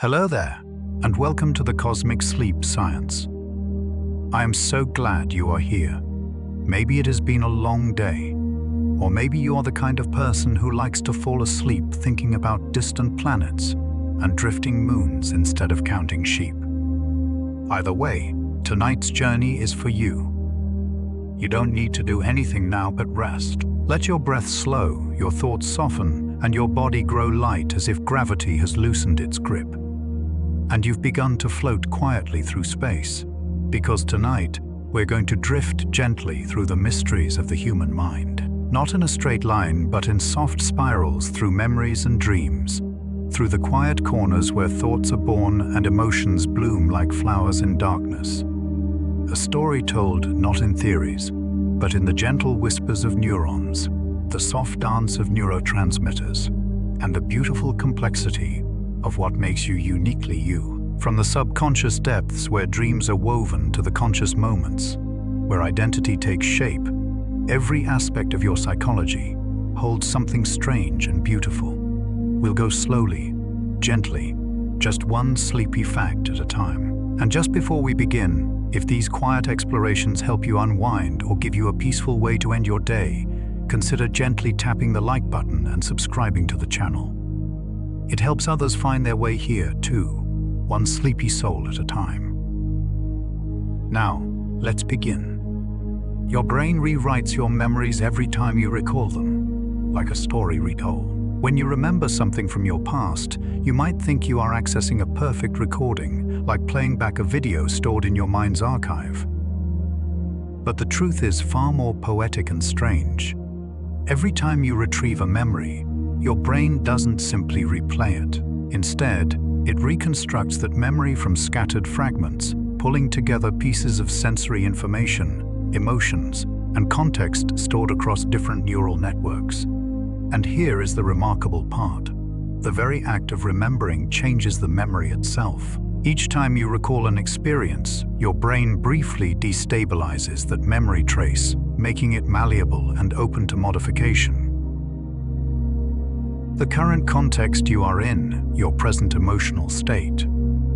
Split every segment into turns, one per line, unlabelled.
Hello there, and welcome to the Cosmic Sleep Science. I am so glad you are here. Maybe it has been a long day, or maybe you are the kind of person who likes to fall asleep thinking about distant planets and drifting moons instead of counting sheep. Either way, tonight's journey is for you. You don't need to do anything now but rest. Let your breath slow, your thoughts soften, and your body grow light as if gravity has loosened its grip. And you've begun to float quietly through space, because tonight we're going to drift gently through the mysteries of the human mind. Not in a straight line, but in soft spirals through memories and dreams, through the quiet corners where thoughts are born and emotions bloom like flowers in darkness. A story told not in theories, but in the gentle whispers of neurons, the soft dance of neurotransmitters, and the beautiful complexity of what makes you uniquely you. From the subconscious depths where dreams are woven to the conscious moments, where identity takes shape, every aspect of your psychology holds something strange and beautiful. We'll go slowly, gently, just one sleepy fact at a time. And just before we begin, if these quiet explorations help you unwind or give you a peaceful way to end your day, consider gently tapping the like button and subscribing to the channel. It helps others find their way here too, one sleepy soul at a time. Now, let's begin. Your brain rewrites your memories every time you recall them, like a story retold. When you remember something from your past, you might think you are accessing a perfect recording, like playing back a video stored in your mind's archive. But the truth is far more poetic and strange. Every time you retrieve a memory, your brain doesn't simply replay it. Instead, it reconstructs that memory from scattered fragments, pulling together pieces of sensory information, emotions, and context stored across different neural networks. And here is the remarkable part. The very act of remembering changes the memory itself. Each time you recall an experience, your brain briefly destabilizes that memory trace, making it malleable and open to modification. The current context you are in, your present emotional state,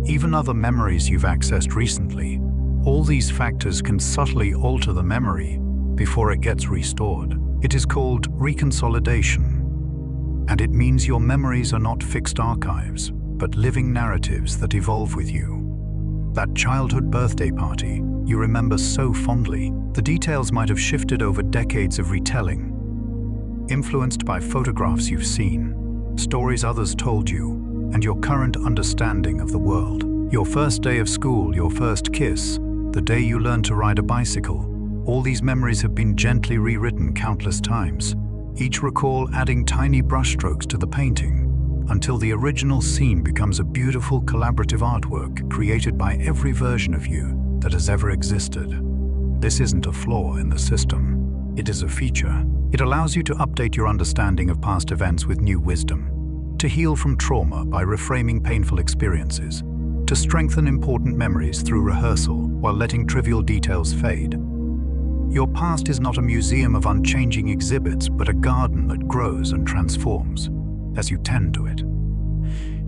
even other memories you've accessed recently, all these factors can subtly alter the memory before it gets restored. It is called reconsolidation, and it means your memories are not fixed archives, but living narratives that evolve with you. That childhood birthday party you remember so fondly, the details might have shifted over decades of retelling, influenced by photographs you've seen, stories others told you, and your current understanding of the world. Your first day of school, your first kiss, the day you learned to ride a bicycle, all these memories have been gently rewritten countless times, each recall adding tiny brushstrokes to the painting, until the original scene becomes a beautiful collaborative artwork created by every version of you that has ever existed. This isn't a flaw in the system, it is a feature. It allows you to update your understanding of past events with new wisdom, to heal from trauma by reframing painful experiences, to strengthen important memories through rehearsal while letting trivial details fade. Your past is not a museum of unchanging exhibits, but a garden that grows and transforms as you tend to it.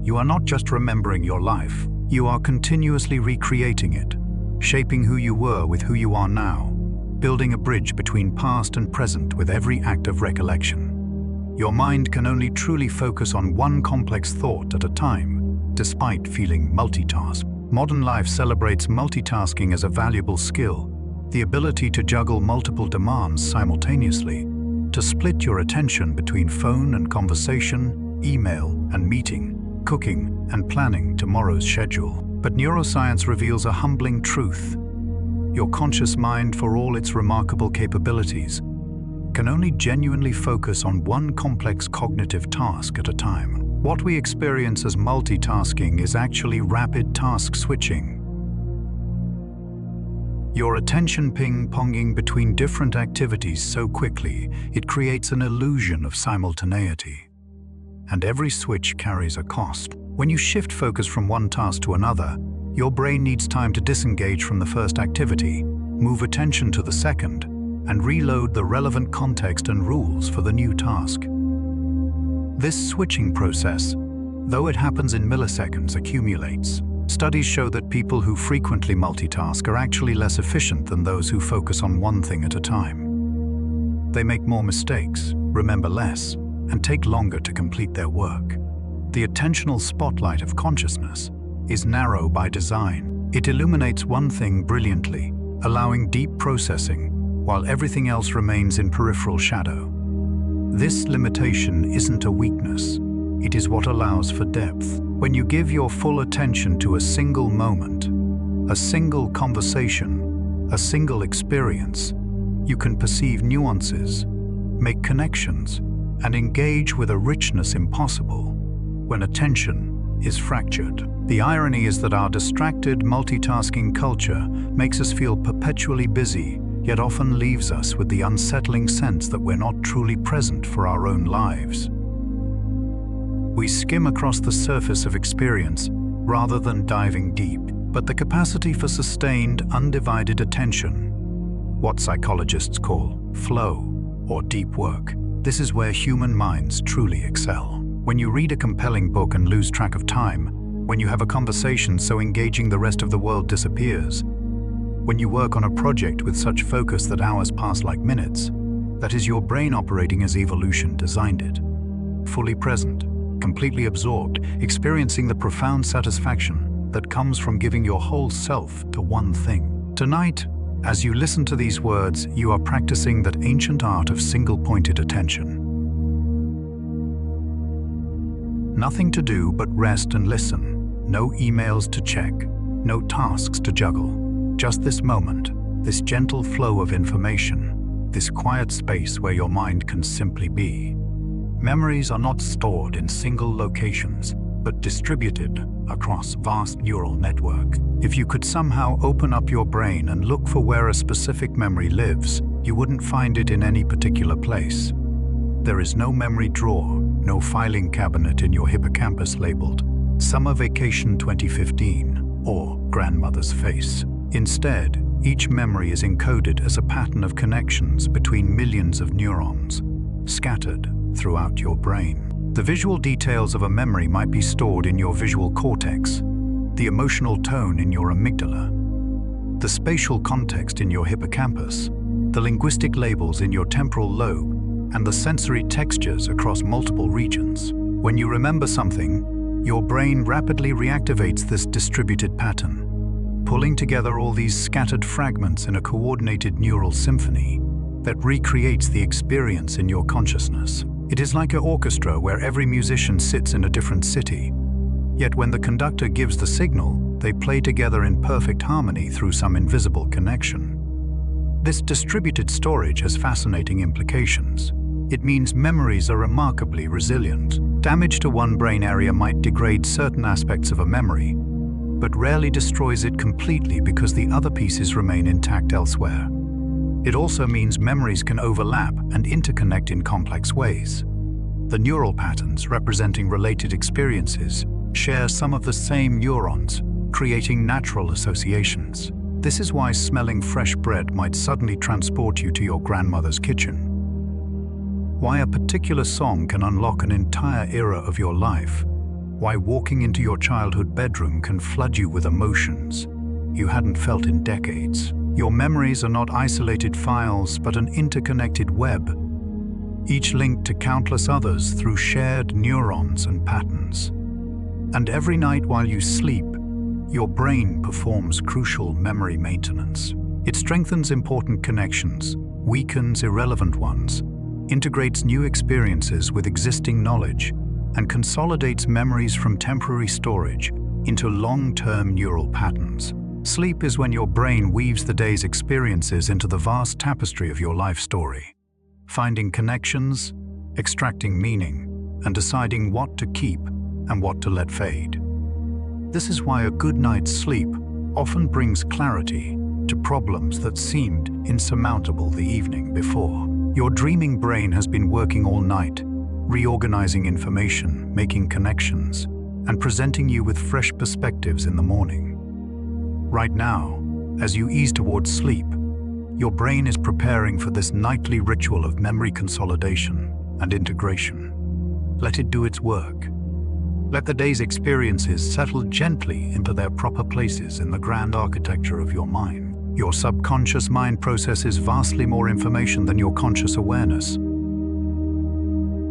You are not just remembering your life, you are continuously recreating it, shaping who you were with who you are now, building a bridge between past and present with every act of recollection. Your mind can only truly focus on one complex thought at a time, despite feeling multitask. Modern life celebrates multitasking as a valuable skill, the ability to juggle multiple demands simultaneously, to split your attention between phone and conversation, email and meeting, cooking and planning tomorrow's schedule. But neuroscience reveals a humbling truth. Your conscious mind, for all its remarkable capabilities, can only genuinely focus on one complex cognitive task at a time. What we experience as multitasking is actually rapid task switching. Your attention ping-ponging between different activities so quickly, it creates an illusion of simultaneity. And every switch carries a cost. When you shift focus from one task to another, your brain needs time to disengage from the first activity, move attention to the second, and reload the relevant context and rules for the new task. This switching process, though it happens in milliseconds, accumulates. Studies show that people who frequently multitask are actually less efficient than those who focus on one thing at a time. They make more mistakes, remember less, and take longer to complete their work. The attentional spotlight of consciousness is narrow by design. It illuminates one thing brilliantly, allowing deep processing, while everything else remains in peripheral shadow. This limitation isn't a weakness. It is what allows for depth. When you give your full attention to a single moment, a single conversation, a single experience, you can perceive nuances, make connections, and engage with a richness impossible when attention is fractured. The irony is that our distracted, multitasking culture makes us feel perpetually busy, yet often leaves us with the unsettling sense that we're not truly present for our own lives. We skim across the surface of experience rather than diving deep, but the capacity for sustained, undivided attention, what psychologists call flow or deep work, this is where human minds truly excel. When you read a compelling book and lose track of time, when you have a conversation so engaging the rest of the world disappears, when you work on a project with such focus that hours pass like minutes, that is your brain operating as evolution designed it. Fully present, completely absorbed, experiencing the profound satisfaction that comes from giving your whole self to one thing. Tonight, as you listen to these words, you are practicing that ancient art of single-pointed attention. Nothing to do but rest and listen. No emails to check, no tasks to juggle. Just this moment, this gentle flow of information, this quiet space where your mind can simply be. Memories are not stored in single locations, but distributed across vast neural network. If you could somehow open up your brain and look for where a specific memory lives, you wouldn't find it in any particular place. There is no memory drawer, no filing cabinet in your hippocampus labeled Summer Vacation 2015 or Grandmother's Face. Instead, each memory is encoded as a pattern of connections between millions of neurons, scattered throughout your brain. The visual details of a memory might be stored in your visual cortex, the emotional tone in your amygdala, the spatial context in your hippocampus, the linguistic labels in your temporal lobe, and the sensory textures across multiple regions. When you remember something, your brain rapidly reactivates this distributed pattern, pulling together all these scattered fragments in a coordinated neural symphony that recreates the experience in your consciousness. It is like an orchestra where every musician sits in a different city, yet when the conductor gives the signal, they play together in perfect harmony through some invisible connection. This distributed storage has fascinating implications. It means memories are remarkably resilient. Damage to one brain area might degrade certain aspects of a memory, but rarely destroys it completely because the other pieces remain intact elsewhere. It also means memories can overlap and interconnect in complex ways. The neural patterns representing related experiences share some of the same neurons, creating natural associations. This is why smelling fresh bread might suddenly transport you to your grandmother's kitchen. Why a particular song can unlock an entire era of your life. Why walking into your childhood bedroom can flood you with emotions you hadn't felt in decades. Your memories are not isolated files, but an interconnected web, each linked to countless others through shared neurons and patterns. And every night while you sleep, your brain performs crucial memory maintenance. It strengthens important connections, weakens irrelevant ones, integrates new experiences with existing knowledge, and consolidates memories from temporary storage into long-term neural patterns. Sleep is when your brain weaves the day's experiences into the vast tapestry of your life story, finding connections, extracting meaning, and deciding what to keep and what to let fade. This is why a good night's sleep often brings clarity to problems that seemed insurmountable the evening before. Your dreaming brain has been working all night, reorganizing information, making connections, and presenting you with fresh perspectives in the morning. Right now, as you ease towards sleep, your brain is preparing for this nightly ritual of memory consolidation and integration. Let it do its work. Let the day's experiences settle gently into their proper places in the grand architecture of your mind. Your subconscious mind processes vastly more information than your conscious awareness.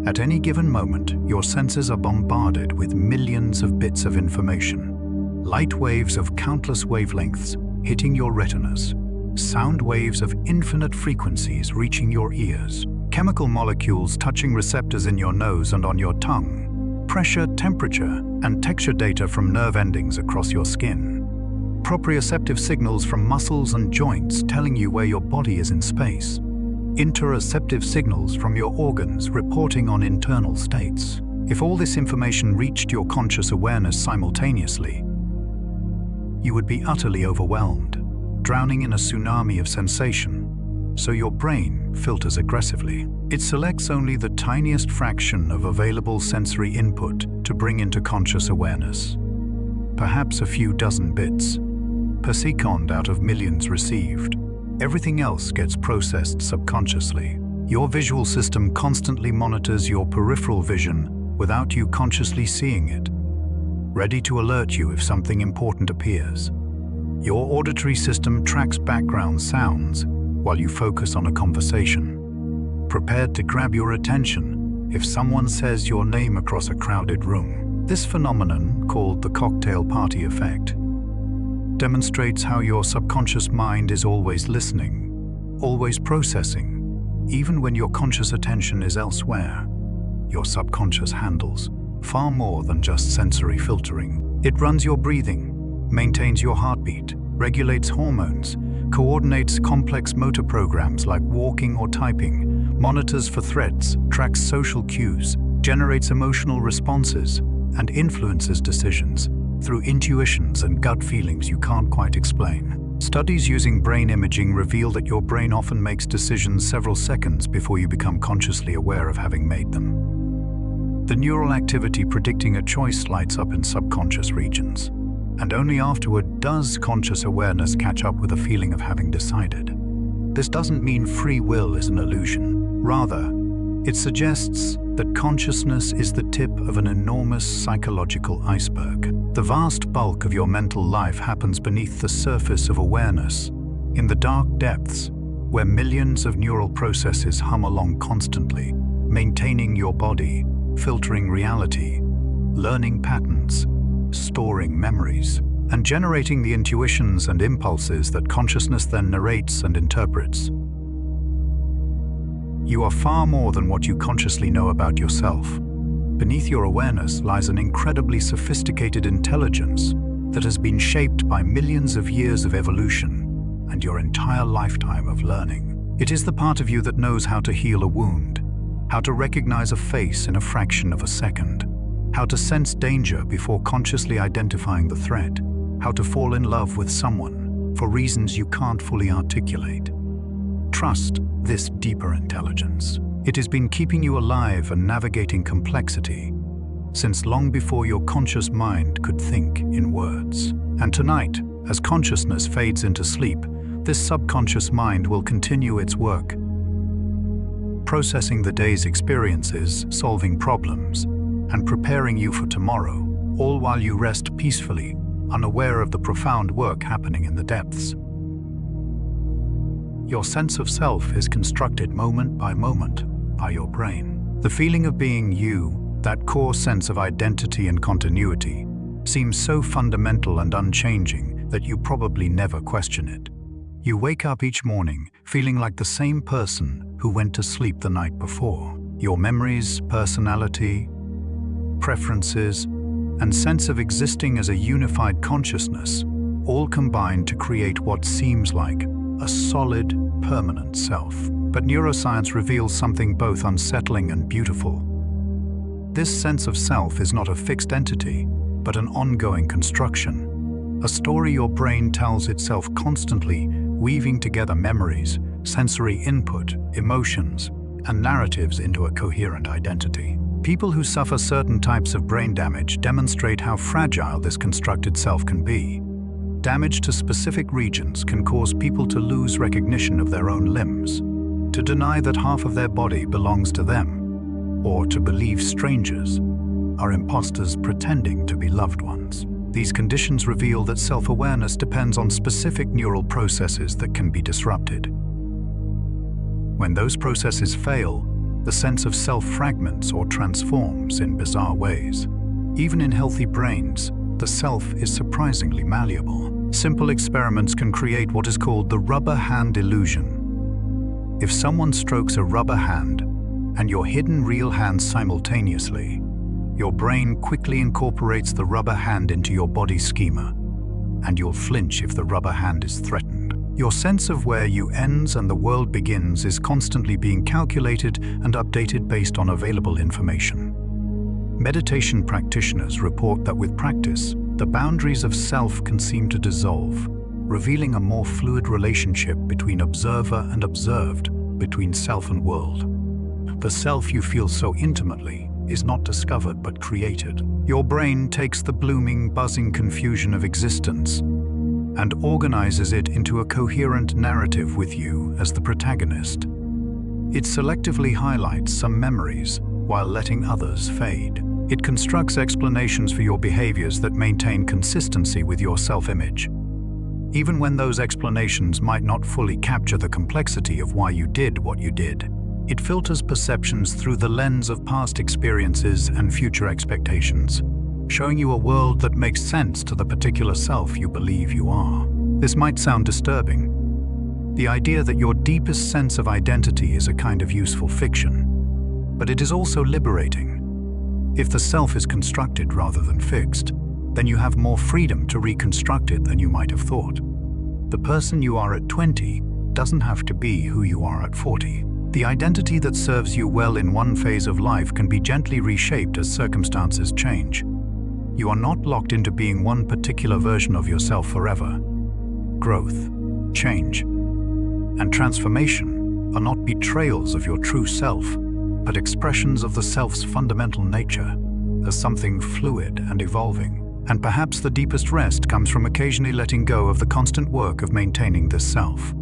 At any given moment, your senses are bombarded with millions of bits of information. Light waves of countless wavelengths hitting your retinas. Sound waves of infinite frequencies reaching your ears. Chemical molecules touching receptors in your nose and on your tongue. Pressure, temperature, and texture data from nerve endings across your skin. Proprioceptive signals from muscles and joints telling you where your body is in space. Interoceptive signals from your organs reporting on internal states. If all this information reached your conscious awareness simultaneously, you would be utterly overwhelmed, drowning in a tsunami of sensation. So your brain filters aggressively. It selects only the tiniest fraction of available sensory input to bring into conscious awareness. Perhaps a few dozen bits, per second out of millions received. Everything else gets processed subconsciously. Your visual system constantly monitors your peripheral vision without you consciously seeing it, ready to alert you if something important appears. Your auditory system tracks background sounds while you focus on a conversation, prepared to grab your attention if someone says your name across a crowded room. This phenomenon, called the cocktail party effect, demonstrates how your subconscious mind is always listening, always processing, even when your conscious attention is elsewhere. Your subconscious handles far more than just sensory filtering. It runs your breathing, maintains your heartbeat, regulates hormones, coordinates complex motor programs like walking or typing, monitors for threats, tracks social cues, generates emotional responses, and influences decisions through intuitions and gut feelings you can't quite explain. Studies using brain imaging reveal that your brain often makes decisions several seconds before you become consciously aware of having made them. The neural activity predicting a choice lights up in subconscious regions, and only afterward does conscious awareness catch up with a feeling of having decided. This doesn't mean free will is an illusion. Rather, it suggests that consciousness is the tip of an enormous psychological iceberg. The vast bulk of your mental life happens beneath the surface of awareness, in the dark depths, where millions of neural processes hum along constantly, maintaining your body, filtering reality, learning patterns, storing memories, and generating the intuitions and impulses that consciousness then narrates and interprets. You are far more than what you consciously know about yourself. Beneath your awareness lies an incredibly sophisticated intelligence that has been shaped by millions of years of evolution and your entire lifetime of learning. It is the part of you that knows how to heal a wound, how to recognize a face in a fraction of a second, how to sense danger before consciously identifying the threat, how to fall in love with someone for reasons you can't fully articulate. Trust this deeper intelligence. It has been keeping you alive and navigating complexity since long before your conscious mind could think in words. And tonight, as consciousness fades into sleep, this subconscious mind will continue its work, processing the day's experiences, solving problems, and preparing you for tomorrow, all while you rest peacefully, unaware of the profound work happening in the depths. Your sense of self is constructed moment by moment by your brain. The feeling of being you, that core sense of identity and continuity, seems so fundamental and unchanging that you probably never question it. You wake up each morning feeling like the same person who went to sleep the night before. Your memories, personality, preferences, and sense of existing as a unified consciousness all combine to create what seems like a solid, permanent self. But neuroscience reveals something both unsettling and beautiful. This sense of self is not a fixed entity, but an ongoing construction. A story your brain tells itself constantly, weaving together memories, sensory input, emotions, and narratives into a coherent identity. People who suffer certain types of brain damage demonstrate how fragile this constructed self can be. Damage to specific regions can cause people to lose recognition of their own limbs, to deny that half of their body belongs to them, or to believe strangers are imposters pretending to be loved ones. These conditions reveal that self-awareness depends on specific neural processes that can be disrupted. When those processes fail, the sense of self fragments or transforms in bizarre ways. Even in healthy brains, the self is surprisingly malleable. Simple experiments can create what is called the rubber hand illusion. If someone strokes a rubber hand and your hidden real hand simultaneously, your brain quickly incorporates the rubber hand into your body schema, and you'll flinch if the rubber hand is threatened. Your sense of where you ends and the world begins is constantly being calculated and updated based on available information. Meditation practitioners report that with practice, the boundaries of self can seem to dissolve, revealing a more fluid relationship between observer and observed, between self and world. The self you feel so intimately is not discovered but created. Your brain takes the blooming, buzzing confusion of existence and organizes it into a coherent narrative with you as the protagonist. It selectively highlights some memories while letting others fade. It constructs explanations for your behaviors that maintain consistency with your self-image. Even when those explanations might not fully capture the complexity of why you did what you did, it filters perceptions through the lens of past experiences and future expectations, showing you a world that makes sense to the particular self you believe you are. This might sound disturbing. The idea that your deepest sense of identity is a kind of useful fiction, but it is also liberating. If the self is constructed rather than fixed, then you have more freedom to reconstruct it than you might have thought. The person you are at 20 doesn't have to be who you are at 40. The identity that serves you well in one phase of life can be gently reshaped as circumstances change. You are not locked into being one particular version of yourself forever. Growth, change, and transformation are not betrayals of your true self, but expressions of the self's fundamental nature as something fluid and evolving. And perhaps the deepest rest comes from occasionally letting go of the constant work of maintaining this self.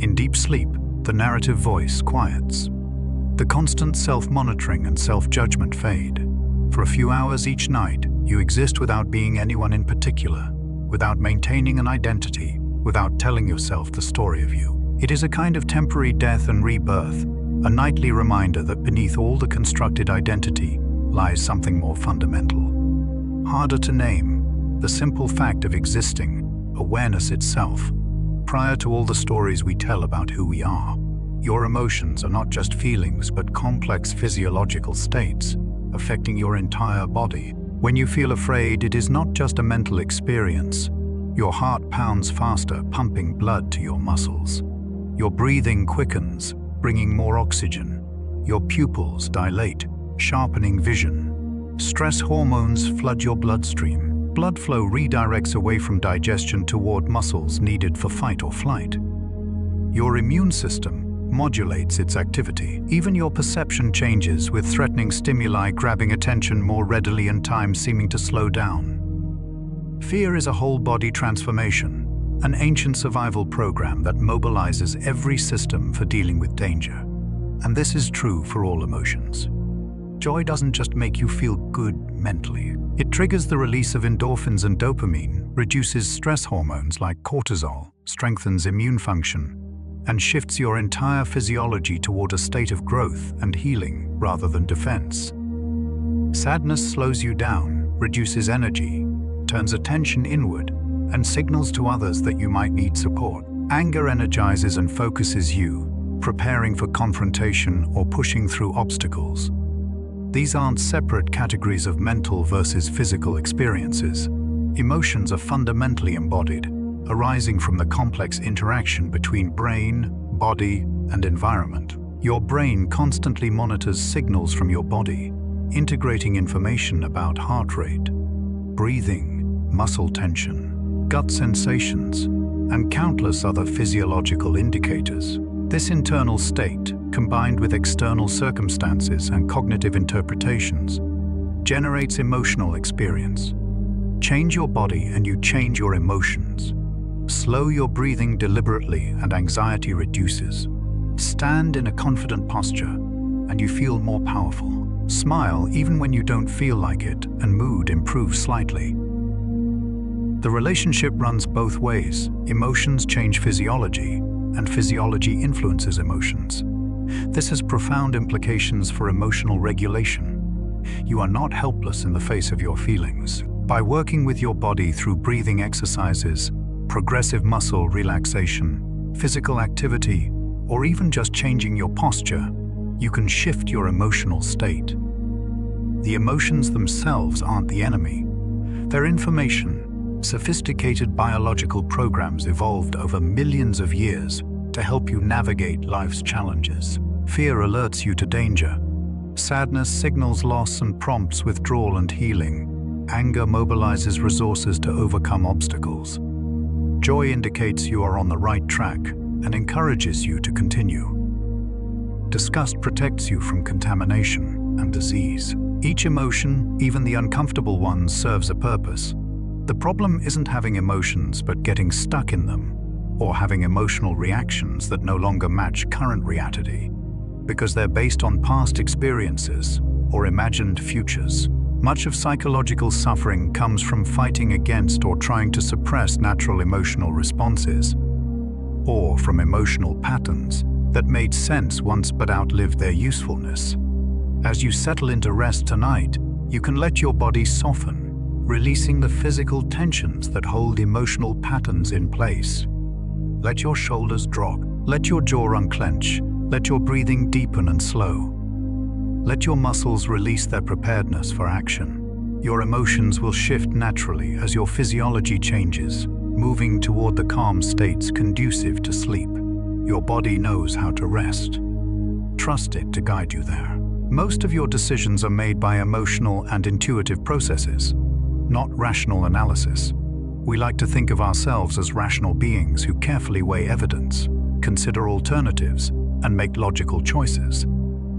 In deep sleep, the narrative voice quiets. The constant self-monitoring and self-judgment fade. For a few hours each night, you exist without being anyone in particular, without maintaining an identity, without telling yourself the story of you. It is a kind of temporary death and rebirth, a nightly reminder that beneath all the constructed identity lies something more fundamental. Harder to name, the simple fact of existing, awareness itself. Prior to all the stories we tell about who we are, your emotions are not just feelings but complex physiological states, affecting your entire body. When you feel afraid, it is not just a mental experience. Your heart pounds faster, pumping blood to your muscles. Your breathing quickens, bringing more oxygen. Your pupils dilate, sharpening vision. Stress hormones flood your bloodstream. Blood flow redirects away from digestion toward muscles needed for fight or flight. Your immune system modulates its activity. Even your perception changes, with threatening stimuli grabbing attention more readily and time seeming to slow down. Fear is a whole-body transformation, an ancient survival program that mobilizes every system for dealing with danger. And this is true for all emotions. Joy doesn't just make you feel good mentally. It triggers the release of endorphins and dopamine, reduces stress hormones like cortisol, strengthens immune function, and shifts your entire physiology toward a state of growth and healing rather than defense. Sadness slows you down, reduces energy, turns attention inward, and signals to others that you might need support. Anger energizes and focuses you, preparing for confrontation or pushing through obstacles. These aren't separate categories of mental versus physical experiences. Emotions are fundamentally embodied, arising from the complex interaction between brain, body, and environment. Your brain constantly monitors signals from your body, integrating information about heart rate, breathing, muscle tension, gut sensations, and countless other physiological indicators. This internal state, combined with external circumstances and cognitive interpretations, generates emotional experience. Change your body and you change your emotions. Slow your breathing deliberately and anxiety reduces. Stand in a confident posture and you feel more powerful. Smile even when you don't feel like it, and mood improves slightly. The relationship runs both ways. Emotions change physiology, and physiology influences emotions. This has profound implications for emotional regulation. You are not helpless in the face of your feelings. By working with your body through breathing exercises, progressive muscle relaxation, physical activity, or even just changing your posture, you can shift your emotional state. The emotions themselves aren't the enemy. They're information. Sophisticated biological programs evolved over millions of years to help you navigate life's challenges. Fear alerts you to danger. Sadness signals loss and prompts withdrawal and healing. Anger mobilizes resources to overcome obstacles. Joy indicates you are on the right track and encourages you to continue. Disgust protects you from contamination and disease. Each emotion, even the uncomfortable ones, serves a purpose. The problem isn't having emotions, but getting stuck in them, or having emotional reactions that no longer match current reality, because they're based on past experiences or imagined futures. Much of psychological suffering comes from fighting against or trying to suppress natural emotional responses, or from emotional patterns that made sense once but outlived their usefulness. As you settle into rest tonight, you can let your body soften, releasing the physical tensions that hold emotional patterns in place. Let your shoulders drop, let your jaw unclench, let your breathing deepen and slow. Let your muscles release their preparedness for action. Your emotions will shift naturally as your physiology changes, moving toward the calm states conducive to sleep. Your body knows how to rest. Trust it to guide you there. Most of your decisions are made by emotional and intuitive processes, not rational analysis. We like to think of ourselves as rational beings who carefully weigh evidence, consider alternatives, and make logical choices.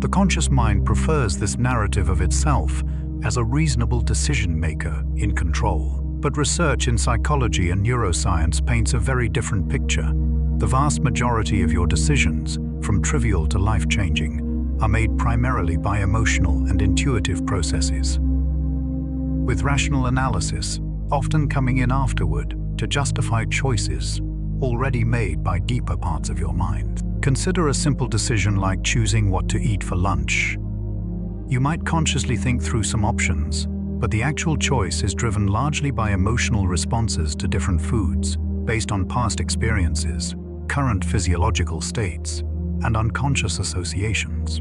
The conscious mind prefers this narrative of itself as a reasonable decision maker in control. But research in psychology and neuroscience paints a very different picture. The vast majority of your decisions, from trivial to life-changing, are made primarily by emotional and intuitive processes, with rational analysis often coming in afterward to justify choices already made by deeper parts of your mind. Consider a simple decision like choosing what to eat for lunch. You might consciously think through some options, but the actual choice is driven largely by emotional responses to different foods, based on past experiences, current physiological states, and unconscious associations.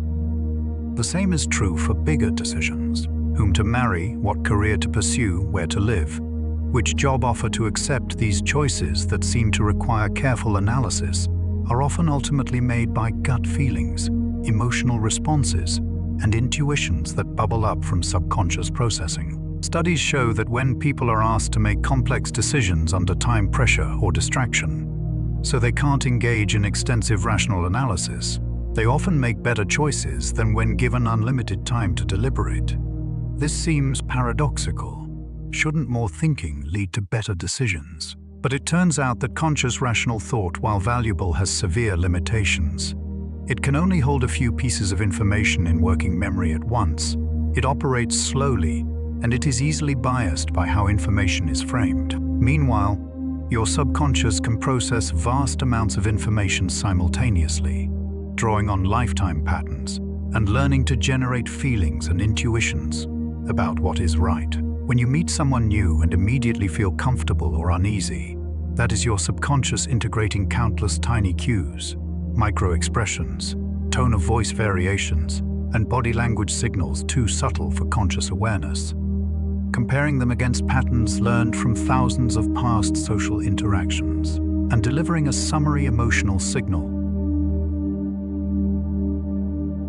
The same is true for bigger decisions: whom to marry, what career to pursue, where to live, which job offer to accept. These choices that seem to require careful analysis are often ultimately made by gut feelings, emotional responses, and intuitions that bubble up from subconscious processing. Studies show that when people are asked to make complex decisions under time pressure or distraction, so they can't engage in extensive rational analysis, they often make better choices than when given unlimited time to deliberate. This seems paradoxical. Shouldn't more thinking lead to better decisions? But it turns out that conscious rational thought, while valuable, has severe limitations. It can only hold a few pieces of information in working memory at once. It operates slowly, and it is easily biased by how information is framed. Meanwhile, your subconscious can process vast amounts of information simultaneously, drawing on lifetime patterns and learning to generate feelings and intuitions about what is right. When you meet someone new and immediately feel comfortable or uneasy, that is your subconscious integrating countless tiny cues, micro-expressions, tone of voice variations, and body language signals too subtle for conscious awareness, comparing them against patterns learned from thousands of past social interactions, and delivering a summary emotional signal: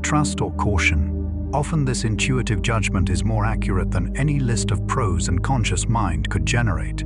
trust or caution. Often this intuitive judgment is more accurate than any list of pros and conscious mind could generate.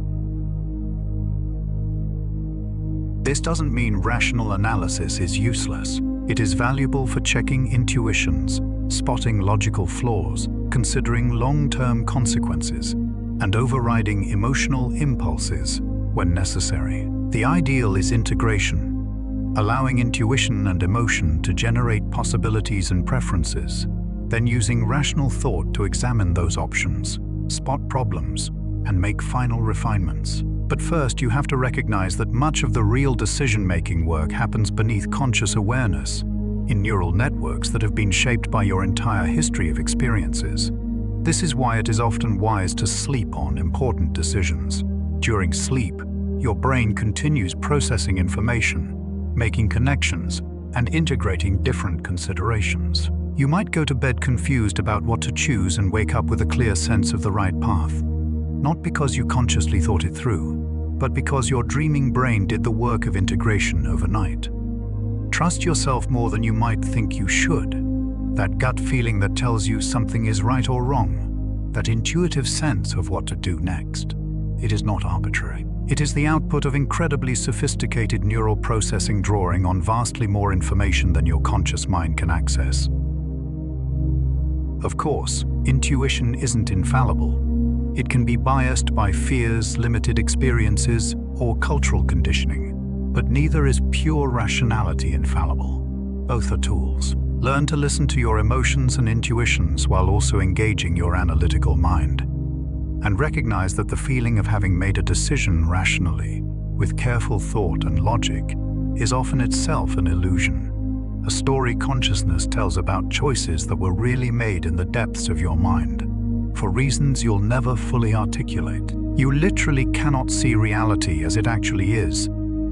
This doesn't mean rational analysis is useless. It is valuable for checking intuitions, spotting logical flaws, considering long-term consequences, and overriding emotional impulses when necessary. The ideal is integration, allowing intuition and emotion to generate possibilities and preferences, then using rational thought to examine those options, spot problems, and make final refinements. But first, you have to recognize that much of the real decision-making work happens beneath conscious awareness, in neural networks that have been shaped by your entire history of experiences. This is why it is often wise to sleep on important decisions. During sleep, your brain continues processing information, making connections, and integrating different considerations. You might go to bed confused about what to choose and wake up with a clear sense of the right path. Not because you consciously thought it through, but because your dreaming brain did the work of integration overnight. Trust yourself more than you might think you should. That gut feeling that tells you something is right or wrong. That intuitive sense of what to do next. It is not arbitrary. It is the output of incredibly sophisticated neural processing drawing on vastly more information than your conscious mind can access. Of course, intuition isn't infallible. It can be biased by fears, limited experiences, or cultural conditioning. But neither is pure rationality infallible. Both are tools. Learn to listen to your emotions and intuitions while also engaging your analytical mind. And recognize that the feeling of having made a decision rationally, with careful thought and logic, is often itself an illusion. A story consciousness tells about choices that were really made in the depths of your mind, for reasons you'll never fully articulate. You literally cannot see reality as it actually is,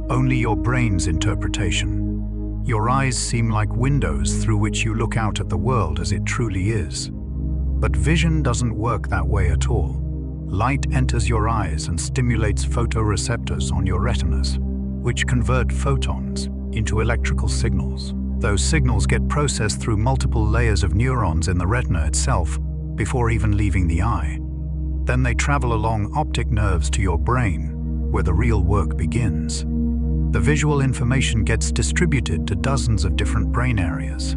only your brain's interpretation. Your eyes seem like windows through which you look out at the world as it truly is. But vision doesn't work that way at all. Light enters your eyes and stimulates photoreceptors on your retinas, which convert photons into electrical signals. Those signals get processed through multiple layers of neurons in the retina itself before even leaving the eye. Then they travel along optic nerves to your brain, where the real work begins. The visual information gets distributed to dozens of different brain areas,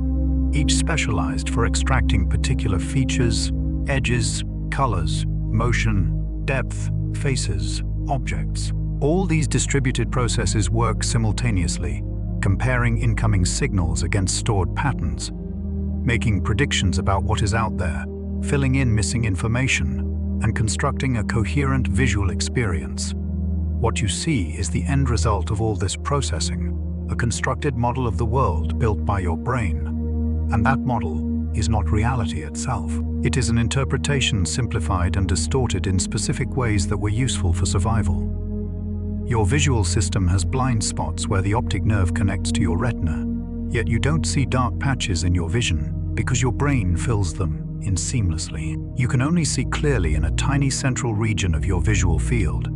each specialized for extracting particular features, edges, colors, motion, depth, faces, objects. All these distributed processes work simultaneously, comparing incoming signals against stored patterns, making predictions about what is out there, filling in missing information, and constructing a coherent visual experience. What you see is the end result of all this processing, a constructed model of the world built by your brain. And that model is not reality itself. It is an interpretation simplified and distorted in specific ways that were useful for survival. Your visual system has blind spots where the optic nerve connects to your retina, yet you don't see dark patches in your vision because your brain fills them in seamlessly. You can only see clearly in a tiny central region of your visual field,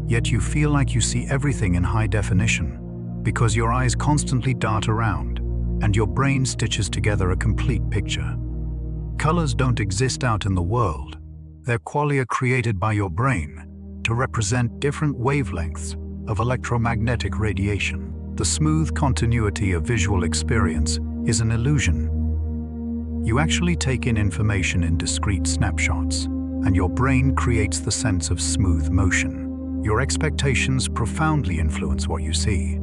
yet you feel like you see everything in high definition because your eyes constantly dart around and your brain stitches together a complete picture. Colors don't exist out in the world. They're qualia created by your brain to represent different wavelengths of electromagnetic radiation. The smooth continuity of visual experience is an illusion. You actually take in information in discrete snapshots, and your brain creates the sense of smooth motion. Your expectations profoundly influence what you see.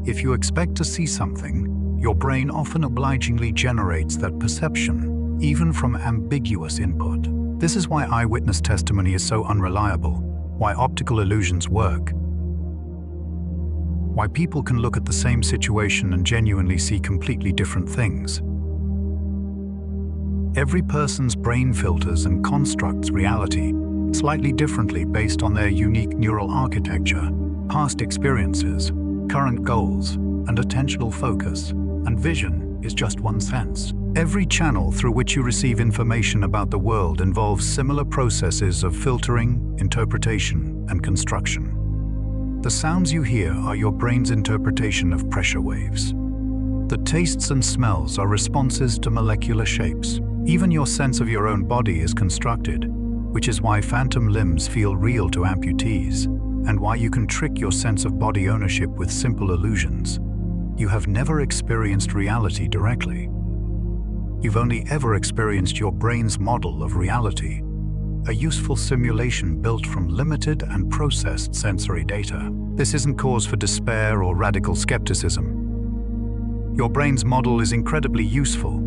If you expect to see something, your brain often obligingly generates that perception, even from ambiguous input. This is why eyewitness testimony is so unreliable, why optical illusions work, why people can look at the same situation and genuinely see completely different things. Every person's brain filters and constructs reality slightly differently based on their unique neural architecture, past experiences, current goals, and attentional focus. And vision is just one sense. Every channel through which you receive information about the world involves similar processes of filtering, interpretation, and construction. The sounds you hear are your brain's interpretation of pressure waves. The tastes and smells are responses to molecular shapes. Even your sense of your own body is constructed, which is why phantom limbs feel real to amputees, and why you can trick your sense of body ownership with simple illusions. You have never experienced reality directly. You've only ever experienced your brain's model of reality, a useful simulation built from limited and processed sensory data. This isn't cause for despair or radical skepticism. Your brain's model is incredibly useful.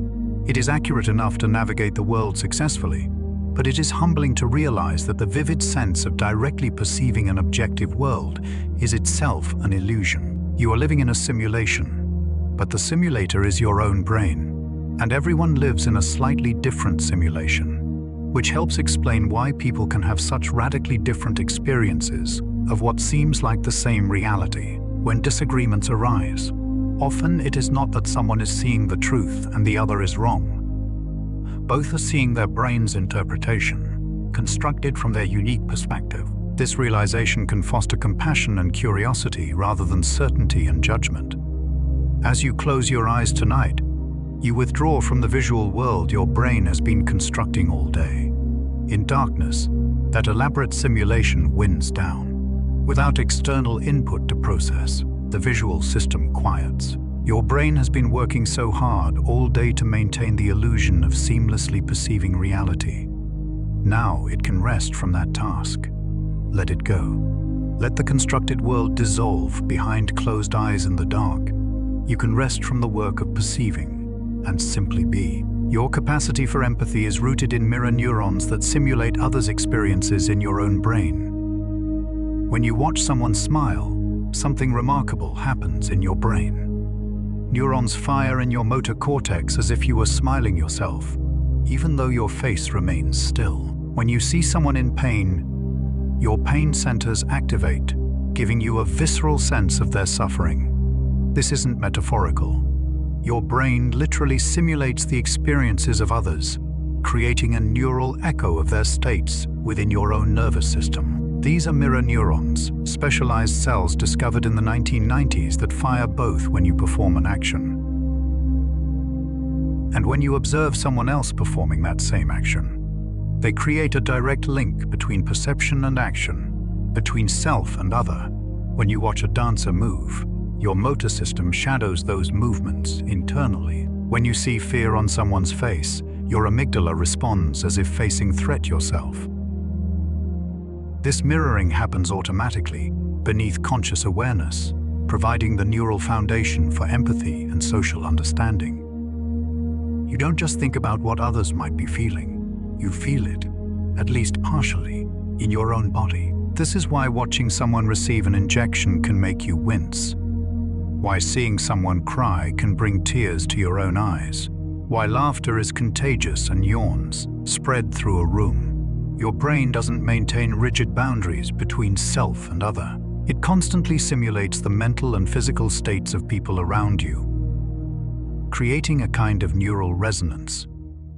It is accurate enough to navigate the world successfully, but it is humbling to realize that the vivid sense of directly perceiving an objective world is itself an illusion. You are living in a simulation, but the simulator is your own brain, and everyone lives in a slightly different simulation, which helps explain why people can have such radically different experiences of what seems like the same reality when disagreements arise. Often it is not that someone is seeing the truth and the other is wrong. Both are seeing their brain's interpretation, constructed from their unique perspective. This realization can foster compassion and curiosity rather than certainty and judgment. As you close your eyes tonight, you withdraw from the visual world your brain has been constructing all day. In darkness, that elaborate simulation winds down. Without external input to process, the visual system quiets. Your brain has been working so hard all day to maintain the illusion of seamlessly perceiving reality. Now it can rest from that task. Let it go. Let the constructed world dissolve behind closed eyes in the dark. You can rest from the work of perceiving and simply be. Your capacity for empathy is rooted in mirror neurons that simulate others' experiences in your own brain. When you watch someone smile, something remarkable happens in your brain. Neurons fire in your motor cortex as if you were smiling yourself, even though your face remains still. When you see someone in pain, your pain centers activate, giving you a visceral sense of their suffering. This isn't metaphorical. Your brain literally simulates the experiences of others, creating a neural echo of their states within your own nervous system. These are mirror neurons, specialized cells discovered in the 1990s that fire both when you perform an action and when you observe someone else performing that same action. They create a direct link between perception and action, between self and other. When you watch a dancer move, your motor system shadows those movements internally. When you see fear on someone's face, your amygdala responds as if facing threat yourself. This mirroring happens automatically, beneath conscious awareness, providing the neural foundation for empathy and social understanding. You don't just think about what others might be feeling, you feel it, at least partially, in your own body. This is why watching someone receive an injection can make you wince. Why seeing someone cry can bring tears to your own eyes. Why laughter is contagious and yawns spread through a room. Your brain doesn't maintain rigid boundaries between self and other. It constantly simulates the mental and physical states of people around you, creating a kind of neural resonance.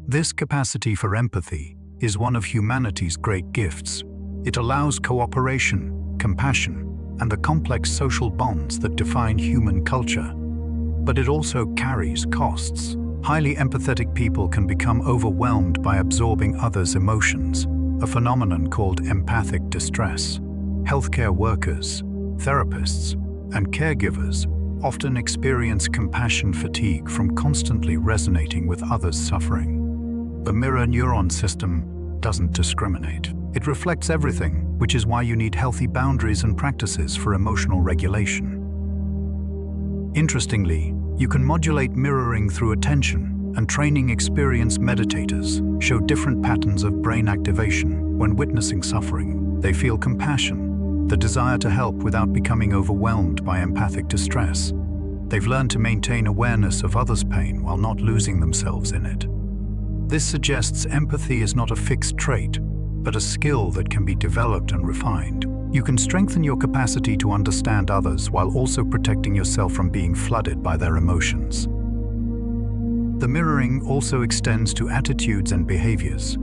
This capacity for empathy is one of humanity's great gifts. It allows cooperation, compassion, and the complex social bonds that define human culture. But it also carries costs. Highly empathetic people can become overwhelmed by absorbing others' emotions, a phenomenon called empathic distress. Healthcare workers, therapists, and caregivers often experience compassion fatigue from constantly resonating with others' suffering. The mirror neuron system doesn't discriminate. It reflects everything, which is why you need healthy boundaries and practices for emotional regulation. Interestingly, you can modulate mirroring through attention, and training experienced meditators show different patterns of brain activation when witnessing suffering. They feel compassion, the desire to help without becoming overwhelmed by empathic distress. They've learned to maintain awareness of others' pain while not losing themselves in it. This suggests empathy is not a fixed trait, but a skill that can be developed and refined. You can strengthen your capacity to understand others while also protecting yourself from being flooded by their emotions. The mirroring also extends to attitudes and behaviors.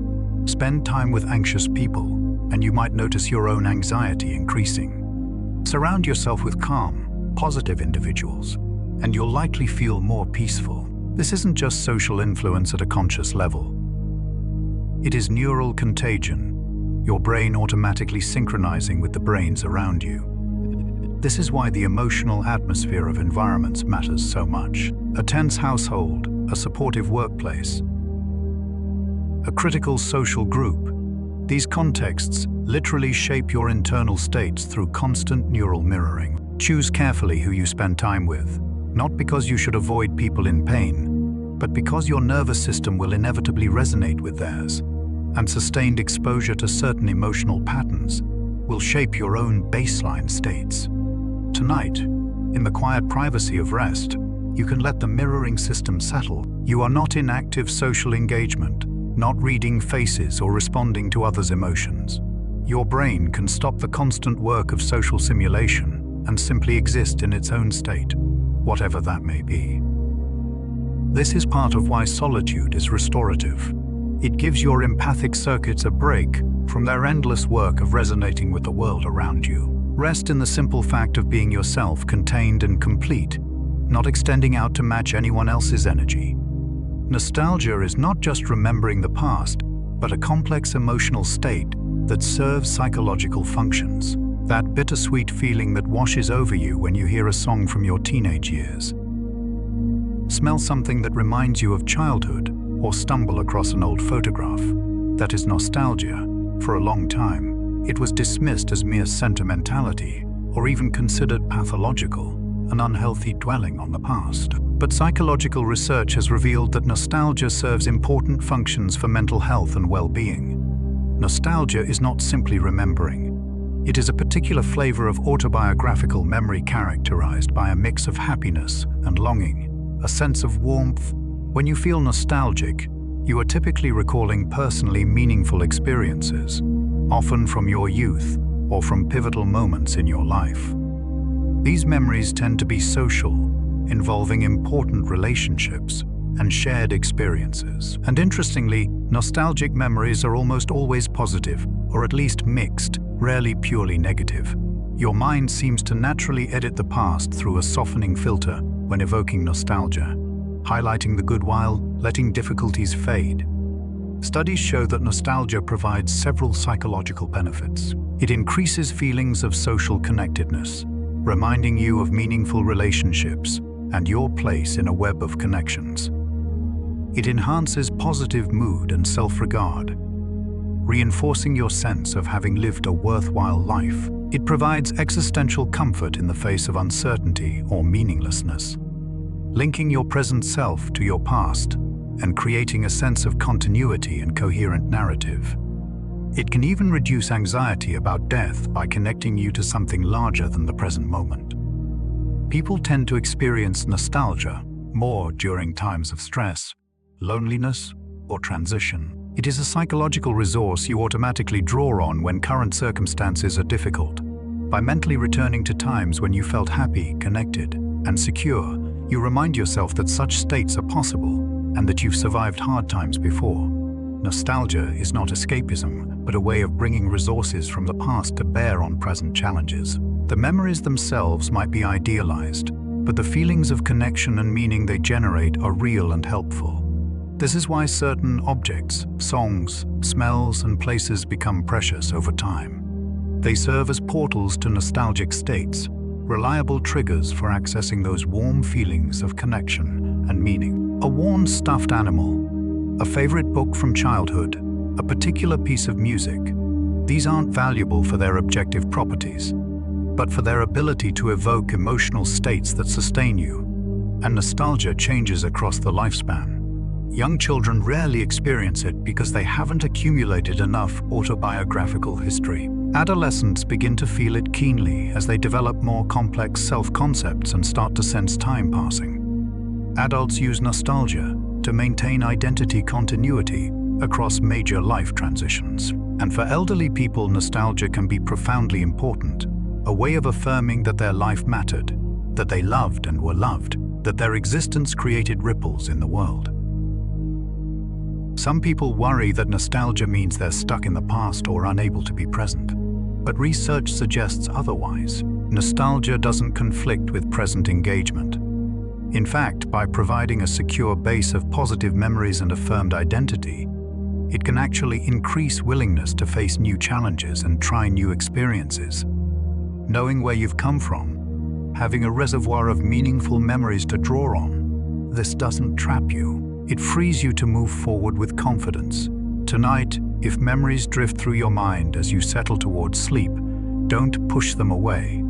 Spend time with anxious people, and you might notice your own anxiety increasing. Surround yourself with calm, positive individuals, and you'll likely feel more peaceful. This isn't just social influence at a conscious level. It is neural contagion, your brain automatically synchronizing with the brains around you. This is why the emotional atmosphere of environments matters so much. A tense household, a supportive workplace, a critical social group. These contexts literally shape your internal states through constant neural mirroring. Choose carefully who you spend time with, not because you should avoid people in pain, but because your nervous system will inevitably resonate with theirs, and sustained exposure to certain emotional patterns will shape your own baseline states. Tonight, in the quiet privacy of rest, you can let the mirroring system settle. You are not in active social engagement, not reading faces or responding to others' emotions. Your brain can stop the constant work of social simulation and simply exist in its own state, whatever that may be. This is part of why solitude is restorative. It gives your empathic circuits a break from their endless work of resonating with the world around you. Rest in the simple fact of being yourself, contained and complete, not extending out to match anyone else's energy. Nostalgia is not just remembering the past, but a complex emotional state that serves psychological functions. That bittersweet feeling that washes over you when you hear a song from your teenage years. Smell something that reminds you of childhood, or stumble across an old photograph. That is nostalgia. For a long time, it was dismissed as mere sentimentality, or even considered pathological, an unhealthy dwelling on the past. But psychological research has revealed that nostalgia serves important functions for mental health and well-being. Nostalgia is not simply remembering. It is a particular flavor of autobiographical memory characterized by a mix of happiness and longing, a sense of warmth. When you feel nostalgic, you are typically recalling personally meaningful experiences, often from your youth or from pivotal moments in your life. These memories tend to be social, involving important relationships and shared experiences. And interestingly, nostalgic memories are almost always positive, or at least mixed, rarely purely negative. Your mind seems to naturally edit the past through a softening filter when evoking nostalgia, highlighting the good while letting difficulties fade. Studies show that nostalgia provides several psychological benefits. It increases feelings of social connectedness, reminding you of meaningful relationships and your place in a web of connections. It enhances positive mood and self-regard, reinforcing your sense of having lived a worthwhile life. It provides existential comfort in the face of uncertainty or meaninglessness, linking your present self to your past and creating a sense of continuity and coherent narrative. It can even reduce anxiety about death by connecting you to something larger than the present moment. People tend to experience nostalgia more during times of stress, loneliness, or transition. It is a psychological resource you automatically draw on when current circumstances are difficult. By mentally returning to times when you felt happy, connected, and secure, you remind yourself that such states are possible and that you've survived hard times before. Nostalgia is not escapism, but a way of bringing resources from the past to bear on present challenges. The memories themselves might be idealized, but the feelings of connection and meaning they generate are real and helpful. This is why certain objects, songs, smells, and places become precious over time. They serve as portals to nostalgic states, reliable triggers for accessing those warm feelings of connection and meaning. A worn stuffed animal, a favorite book from childhood, a particular piece of music. These aren't valuable for their objective properties, but for their ability to evoke emotional states that sustain you. And nostalgia changes across the lifespan. Young children rarely experience it because they haven't accumulated enough autobiographical history. Adolescents begin to feel it keenly as they develop more complex self-concepts and start to sense time passing. Adults use nostalgia to maintain identity continuity across major life transitions. And for elderly people, nostalgia can be profoundly important, a way of affirming that their life mattered, that they loved and were loved, that their existence created ripples in the world. Some people worry that nostalgia means they're stuck in the past or unable to be present. But research suggests otherwise. Nostalgia doesn't conflict with present engagement. In fact, by providing a secure base of positive memories and affirmed identity, it can actually increase willingness to face new challenges and try new experiences. Knowing where you've come from, having a reservoir of meaningful memories to draw on, this doesn't trap you. It frees you to move forward with confidence. Tonight, if memories drift through your mind as you settle towards sleep, don't push them away.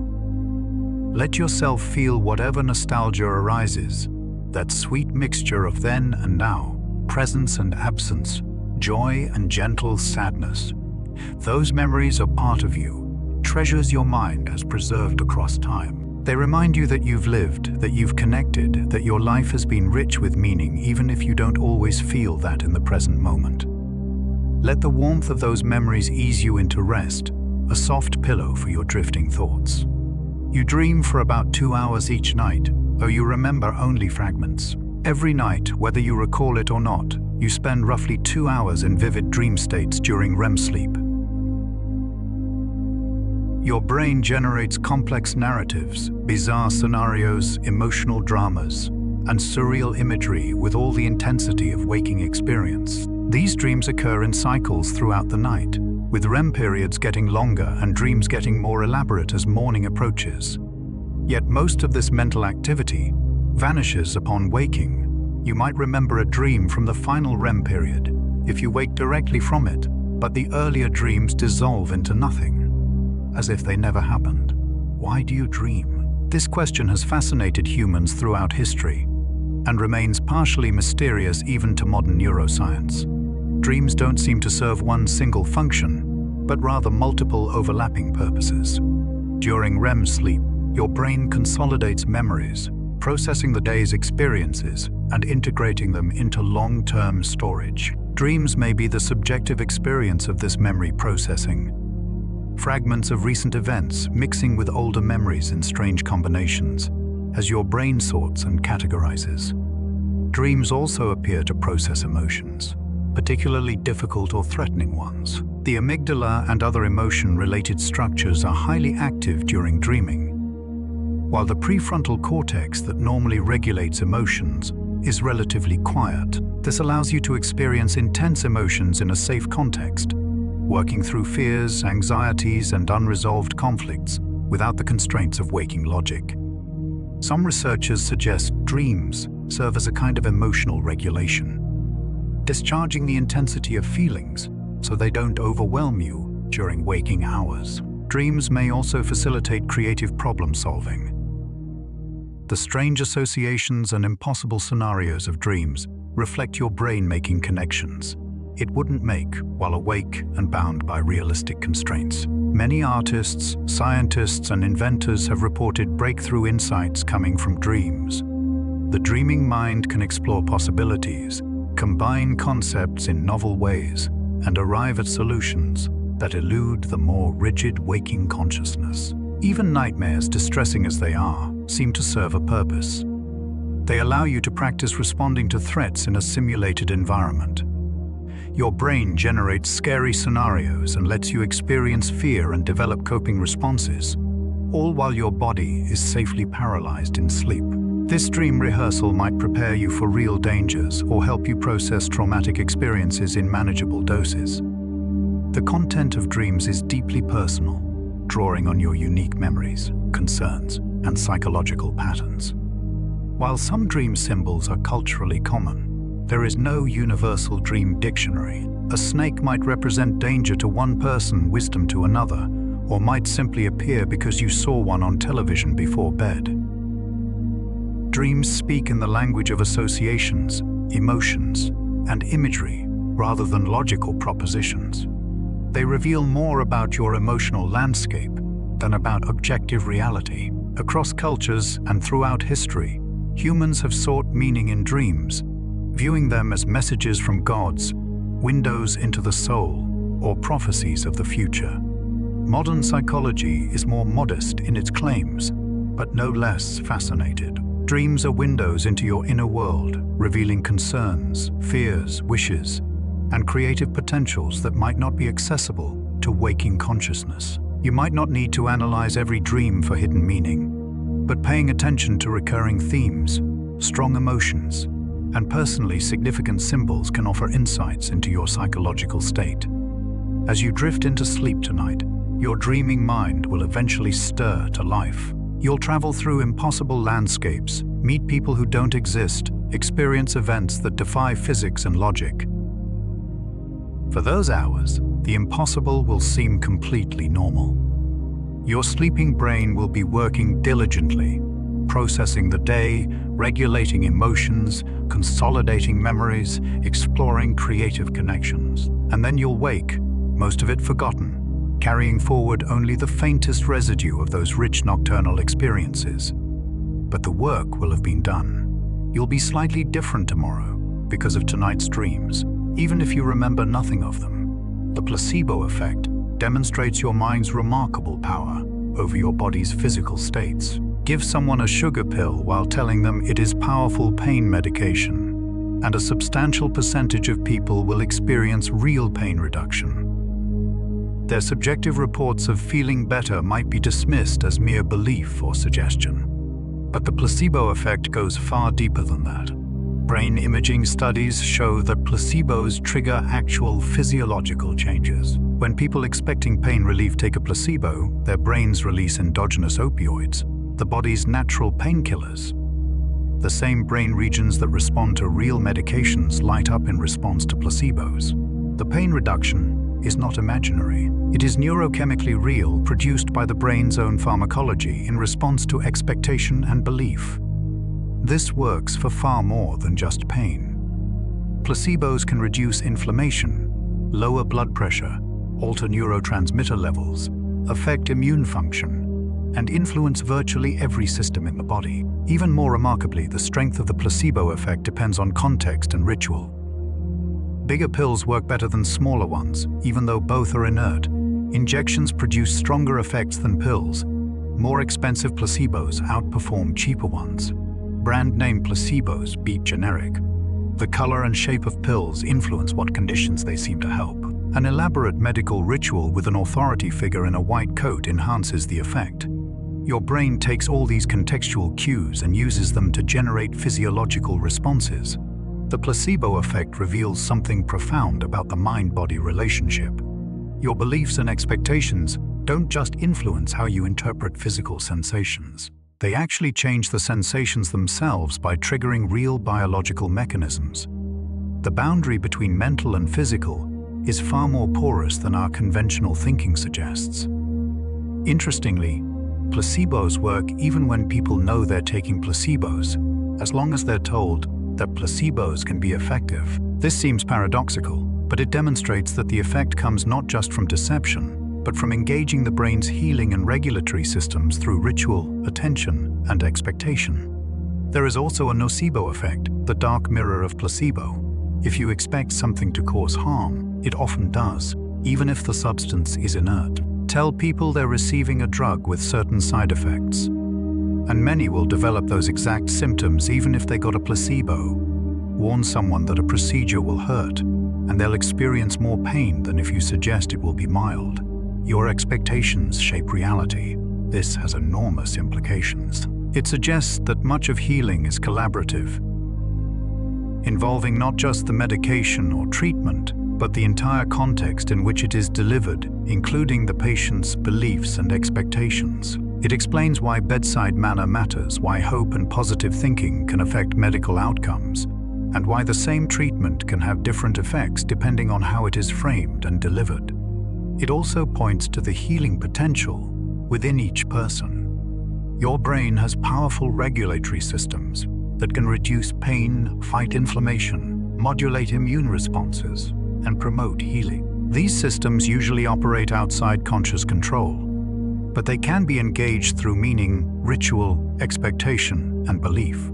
Let yourself feel whatever nostalgia arises, that sweet mixture of then and now, presence and absence, joy and gentle sadness. Those memories are part of you, treasures your mind has preserved across time. They remind you that you've lived, that you've connected, that your life has been rich with meaning even if you don't always feel that in the present moment. Let the warmth of those memories ease you into rest, a soft pillow for your drifting thoughts. You dream for about 2 hours each night, though you remember only fragments. Every night, whether you recall it or not, you spend roughly 2 hours in vivid dream states during REM sleep. Your brain generates complex narratives, bizarre scenarios, emotional dramas, and surreal imagery with all the intensity of waking experience. These dreams occur in cycles throughout the night, with REM periods getting longer and dreams getting more elaborate as morning approaches. Yet most of this mental activity vanishes upon waking. You might remember a dream from the final REM period if you wake directly from it, but the earlier dreams dissolve into nothing, as if they never happened. Why do you dream? This question has fascinated humans throughout history and remains partially mysterious even to modern neuroscience. Dreams don't seem to serve one single function, but rather multiple overlapping purposes. During REM sleep, your brain consolidates memories, processing the day's experiences and integrating them into long-term storage. Dreams may be the subjective experience of this memory processing, fragments of recent events mixing with older memories in strange combinations, as your brain sorts and categorizes. Dreams also appear to process emotions, particularly difficult or threatening ones. The amygdala and other emotion-related structures are highly active during dreaming, while the prefrontal cortex that normally regulates emotions is relatively quiet. This allows you to experience intense emotions in a safe context, working through fears, anxieties, and unresolved conflicts without the constraints of waking logic. Some researchers suggest dreams serve as a kind of emotional regulation, discharging the intensity of feelings so they don't overwhelm you during waking hours. Dreams may also facilitate creative problem solving. The strange associations and impossible scenarios of dreams reflect your brain making connections it wouldn't make while awake and bound by realistic constraints. Many artists, scientists, and inventors have reported breakthrough insights coming from dreams. The dreaming mind can explore possibilities, combine concepts in novel ways, and arrive at solutions that elude the more rigid waking consciousness. Even nightmares, distressing as they are, seem to serve a purpose. They allow you to practice responding to threats in a simulated environment. Your brain generates scary scenarios and lets you experience fear and develop coping responses, all while your body is safely paralyzed in sleep. This dream rehearsal might prepare you for real dangers or help you process traumatic experiences in manageable doses. The content of dreams is deeply personal, drawing on your unique memories, concerns, and psychological patterns. While some dream symbols are culturally common, there is no universal dream dictionary. A snake might represent danger to one person, wisdom to another, or might simply appear because you saw one on television before bed. Dreams speak in the language of associations, emotions, and imagery rather than logical propositions. They reveal more about your emotional landscape than about objective reality. Across cultures and throughout history, humans have sought meaning in dreams, viewing them as messages from gods, windows into the soul, or prophecies of the future. Modern psychology is more modest in its claims, but no less fascinated. Dreams are windows into your inner world, revealing concerns, fears, wishes, and creative potentials that might not be accessible to waking consciousness. You might not need to analyze every dream for hidden meaning, but paying attention to recurring themes, strong emotions, and personally significant symbols can offer insights into your psychological state. As you drift into sleep tonight, your dreaming mind will eventually stir to life. You'll travel through impossible landscapes, meet people who don't exist, experience events that defy physics and logic. For those hours, the impossible will seem completely normal. Your sleeping brain will be working diligently, processing the day, regulating emotions, consolidating memories, exploring creative connections. And then you'll wake, most of it forgotten, carrying forward only the faintest residue of those rich nocturnal experiences. But the work will have been done. You'll be slightly different tomorrow because of tonight's dreams, even if you remember nothing of them. The placebo effect demonstrates your mind's remarkable power over your body's physical states. Give someone a sugar pill while telling them it is powerful pain medication, and a substantial percentage of people will experience real pain reduction. Their subjective reports of feeling better might be dismissed as mere belief or suggestion. But the placebo effect goes far deeper than that. Brain imaging studies show that placebos trigger actual physiological changes. When people expecting pain relief take a placebo, their brains release endogenous opioids, the body's natural painkillers. The same brain regions that respond to real medications light up in response to placebos. The pain reduction is not imaginary. It is neurochemically real, produced by the brain's own pharmacology in response to expectation and belief. This works for far more than just pain. Placebos can reduce inflammation, lower blood pressure, alter neurotransmitter levels, affect immune function, and influence virtually every system in the body. Even more remarkably, the strength of the placebo effect depends on context and ritual. Bigger pills work better than smaller ones, even though both are inert. Injections produce stronger effects than pills. More expensive placebos outperform cheaper ones. Brand-name placebos beat generic. The color and shape of pills influence what conditions they seem to help. An elaborate medical ritual with an authority figure in a white coat enhances the effect. Your brain takes all these contextual cues and uses them to generate physiological responses. The placebo effect reveals something profound about the mind-body relationship. Your beliefs and expectations don't just influence how you interpret physical sensations. They actually change the sensations themselves by triggering real biological mechanisms. The boundary between mental and physical is far more porous than our conventional thinking suggests. Interestingly, placebos work even when people know they're taking placebos, as long as they're told that placebos can be effective. This seems paradoxical, but it demonstrates that the effect comes not just from deception, but from engaging the brain's healing and regulatory systems through ritual, attention, and expectation. There is also a nocebo effect, the dark mirror of placebo. If you expect something to cause harm, it often does, even if the substance is inert. Tell people they're receiving a drug with certain side effects, and many will develop those exact symptoms even if they got a placebo. Warn someone that a procedure will hurt, and they'll experience more pain than if you suggest it will be mild. Your expectations shape reality. This has enormous implications. It suggests that much of healing is collaborative, involving not just the medication or treatment, but the entire context in which it is delivered, including the patient's beliefs and expectations. It explains why bedside manner matters, why hope and positive thinking can affect medical outcomes, and why the same treatment can have different effects depending on how it is framed and delivered. It also points to the healing potential within each person. Your brain has powerful regulatory systems that can reduce pain, fight inflammation, modulate immune responses, and promote healing. These systems usually operate outside conscious control, but they can be engaged through meaning, ritual, expectation, and belief.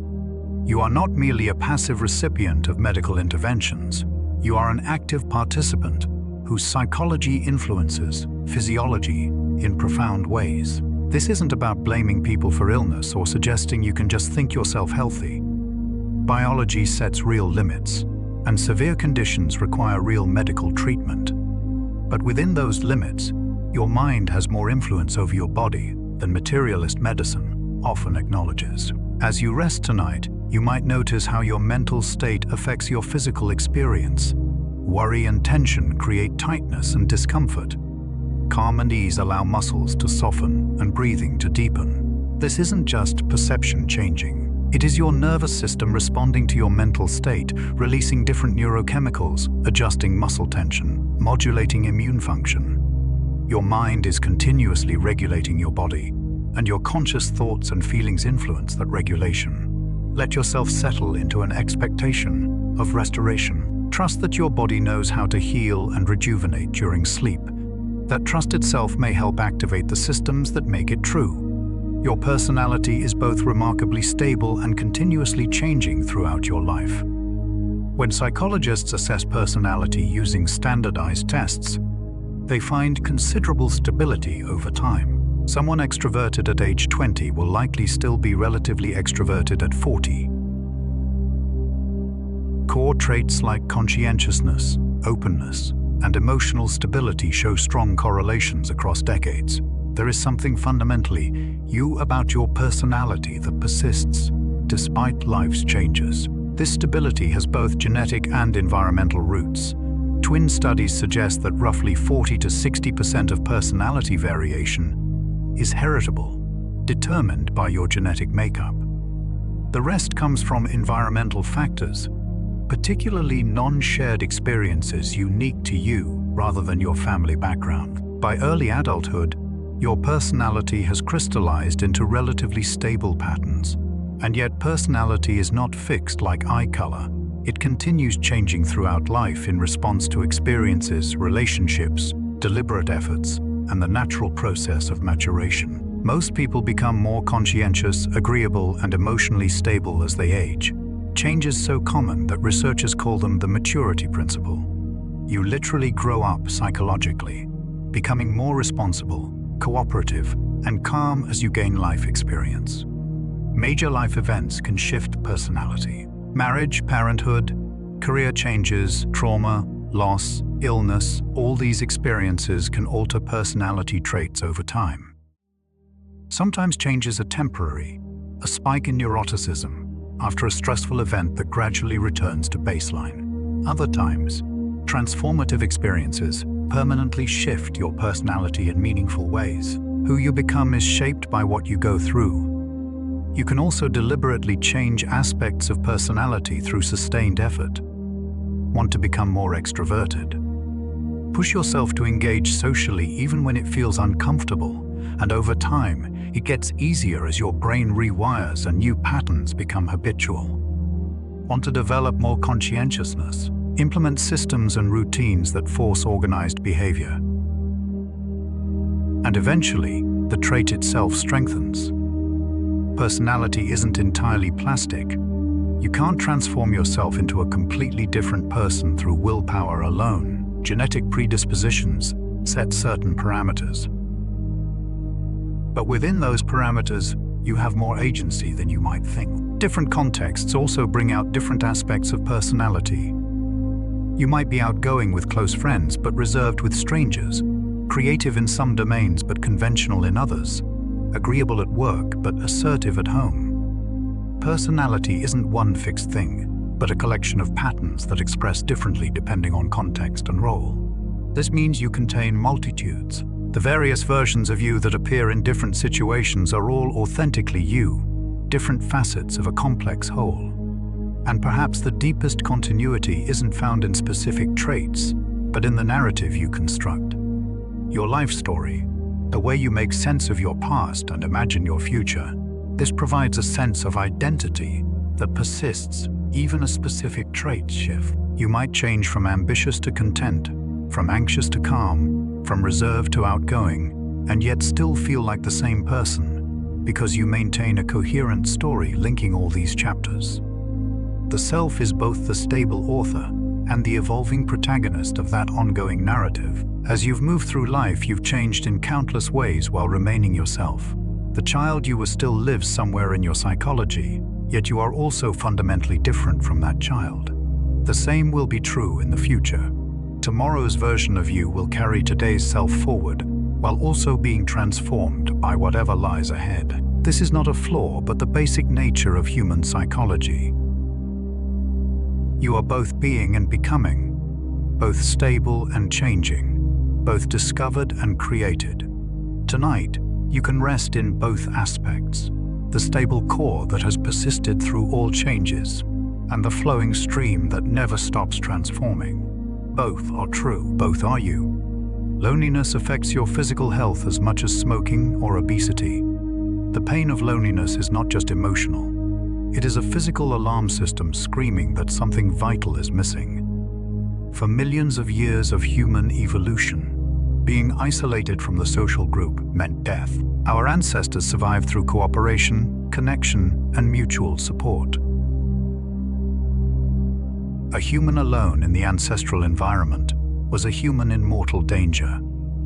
You are not merely a passive recipient of medical interventions. You are an active participant whose psychology influences physiology in profound ways. This isn't about blaming people for illness or suggesting you can just think yourself healthy. Biology sets real limits, and severe conditions require real medical treatment. But within those limits, your mind has more influence over your body than materialist medicine often acknowledges. As you rest tonight, you might notice how your mental state affects your physical experience. Worry and tension create tightness and discomfort. Calm and ease allow muscles to soften and breathing to deepen. This isn't just perception changing. It is your nervous system responding to your mental state, releasing different neurochemicals, adjusting muscle tension, modulating immune function. Your mind is continuously regulating your body, and your conscious thoughts and feelings influence that regulation. Let yourself settle into an expectation of restoration. Trust that your body knows how to heal and rejuvenate during sleep. That trust itself may help activate the systems that make it true. Your personality is both remarkably stable and continuously changing throughout your life. When psychologists assess personality using standardized tests, they find considerable stability over time. Someone extroverted at age 20 will likely still be relatively extroverted at 40. Core traits like conscientiousness, openness, and emotional stability show strong correlations across decades. There is something fundamentally you about your personality that persists despite life's changes. This stability has both genetic and environmental roots. Twin studies suggest that roughly 40 to 60% of personality variation is heritable, determined by your genetic makeup. The rest comes from environmental factors, particularly non-shared experiences unique to you rather than your family background. By early adulthood, your personality has crystallized into relatively stable patterns. And yet personality is not fixed like eye color. It continues changing throughout life in response to experiences, relationships, deliberate efforts, and the natural process of maturation. Most people become more conscientious, agreeable, and emotionally stable as they age. Change is so common that researchers call them the maturity principle. You literally grow up psychologically, becoming more responsible, cooperative, and calm as you gain life experience. Major life events can shift personality. Marriage, parenthood, career changes, trauma, loss, illness, all these experiences can alter personality traits over time. Sometimes changes are temporary, a spike in neuroticism after a stressful event that gradually returns to baseline. Other times, transformative experiences permanently shift your personality in meaningful ways. Who you become is shaped by what you go through. You can also deliberately change aspects of personality through sustained effort. Want to become more extroverted? Push yourself to engage socially even when it feels uncomfortable, and over time, it gets easier as your brain rewires and new patterns become habitual. Want to develop more conscientiousness? Implement systems and routines that force organized behavior. And eventually, the trait itself strengthens. Personality isn't entirely plastic. You can't transform yourself into a completely different person through willpower alone. Genetic predispositions set certain parameters. But within those parameters, you have more agency than you might think. Different contexts also bring out different aspects of personality. You might be outgoing with close friends but reserved with strangers, creative in some domains but conventional in others, agreeable at work but assertive at home. Personality isn't one fixed thing, but a collection of patterns that express differently depending on context and role. This means you contain multitudes. The various versions of you that appear in different situations are all authentically you, different facets of a complex whole. And perhaps the deepest continuity isn't found in specific traits, but in the narrative you construct. Your life story, the way you make sense of your past and imagine your future. This provides a sense of identity that persists even as specific traits shift. You might change from ambitious to content, from anxious to calm, from reserved to outgoing, and yet still feel like the same person, because you maintain a coherent story linking all these chapters. The self is both the stable author and the evolving protagonist of that ongoing narrative. As you've moved through life, you've changed in countless ways while remaining yourself. The child you were still lives somewhere in your psychology, yet you are also fundamentally different from that child. The same will be true in the future. Tomorrow's version of you will carry today's self forward, while also being transformed by whatever lies ahead. This is not a flaw, but the basic nature of human psychology. You are both being and becoming, both stable and changing, both discovered and created. Tonight, you can rest in both aspects, the stable core that has persisted through all changes, and the flowing stream that never stops transforming. Both are true, both are you. Loneliness affects your physical health as much as smoking or obesity. The pain of loneliness is not just emotional. It is a physical alarm system screaming that something vital is missing. For millions of years of human evolution, being isolated from the social group meant death. Our ancestors survived through cooperation, connection, and mutual support. A human alone in the ancestral environment was a human in mortal danger.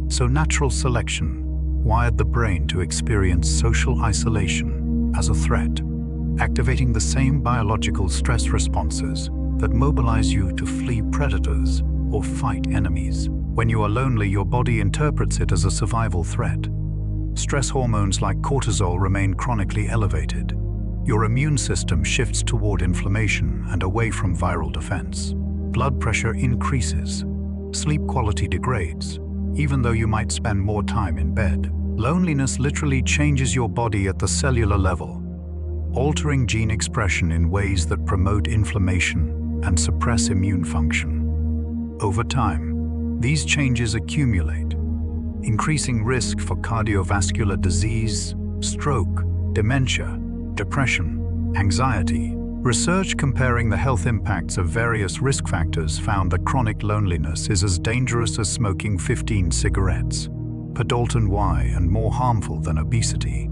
So natural selection wired the brain to experience social isolation as a threat, activating the same biological stress responses that mobilize you to flee predators or fight enemies. When you are lonely, your body interprets it as a survival threat. Stress hormones like cortisol remain chronically elevated. Your immune system shifts toward inflammation and away from viral defense. Blood pressure increases. Sleep quality degrades, even though you might spend more time in bed. Loneliness literally changes your body at the cellular level, altering gene expression in ways that promote inflammation and suppress immune function. Over time, these changes accumulate, increasing risk for cardiovascular disease, stroke, dementia, depression, anxiety. Research comparing the health impacts of various risk factors found that chronic loneliness is as dangerous as smoking 15 cigarettes, per Dalton Y, and more harmful than obesity.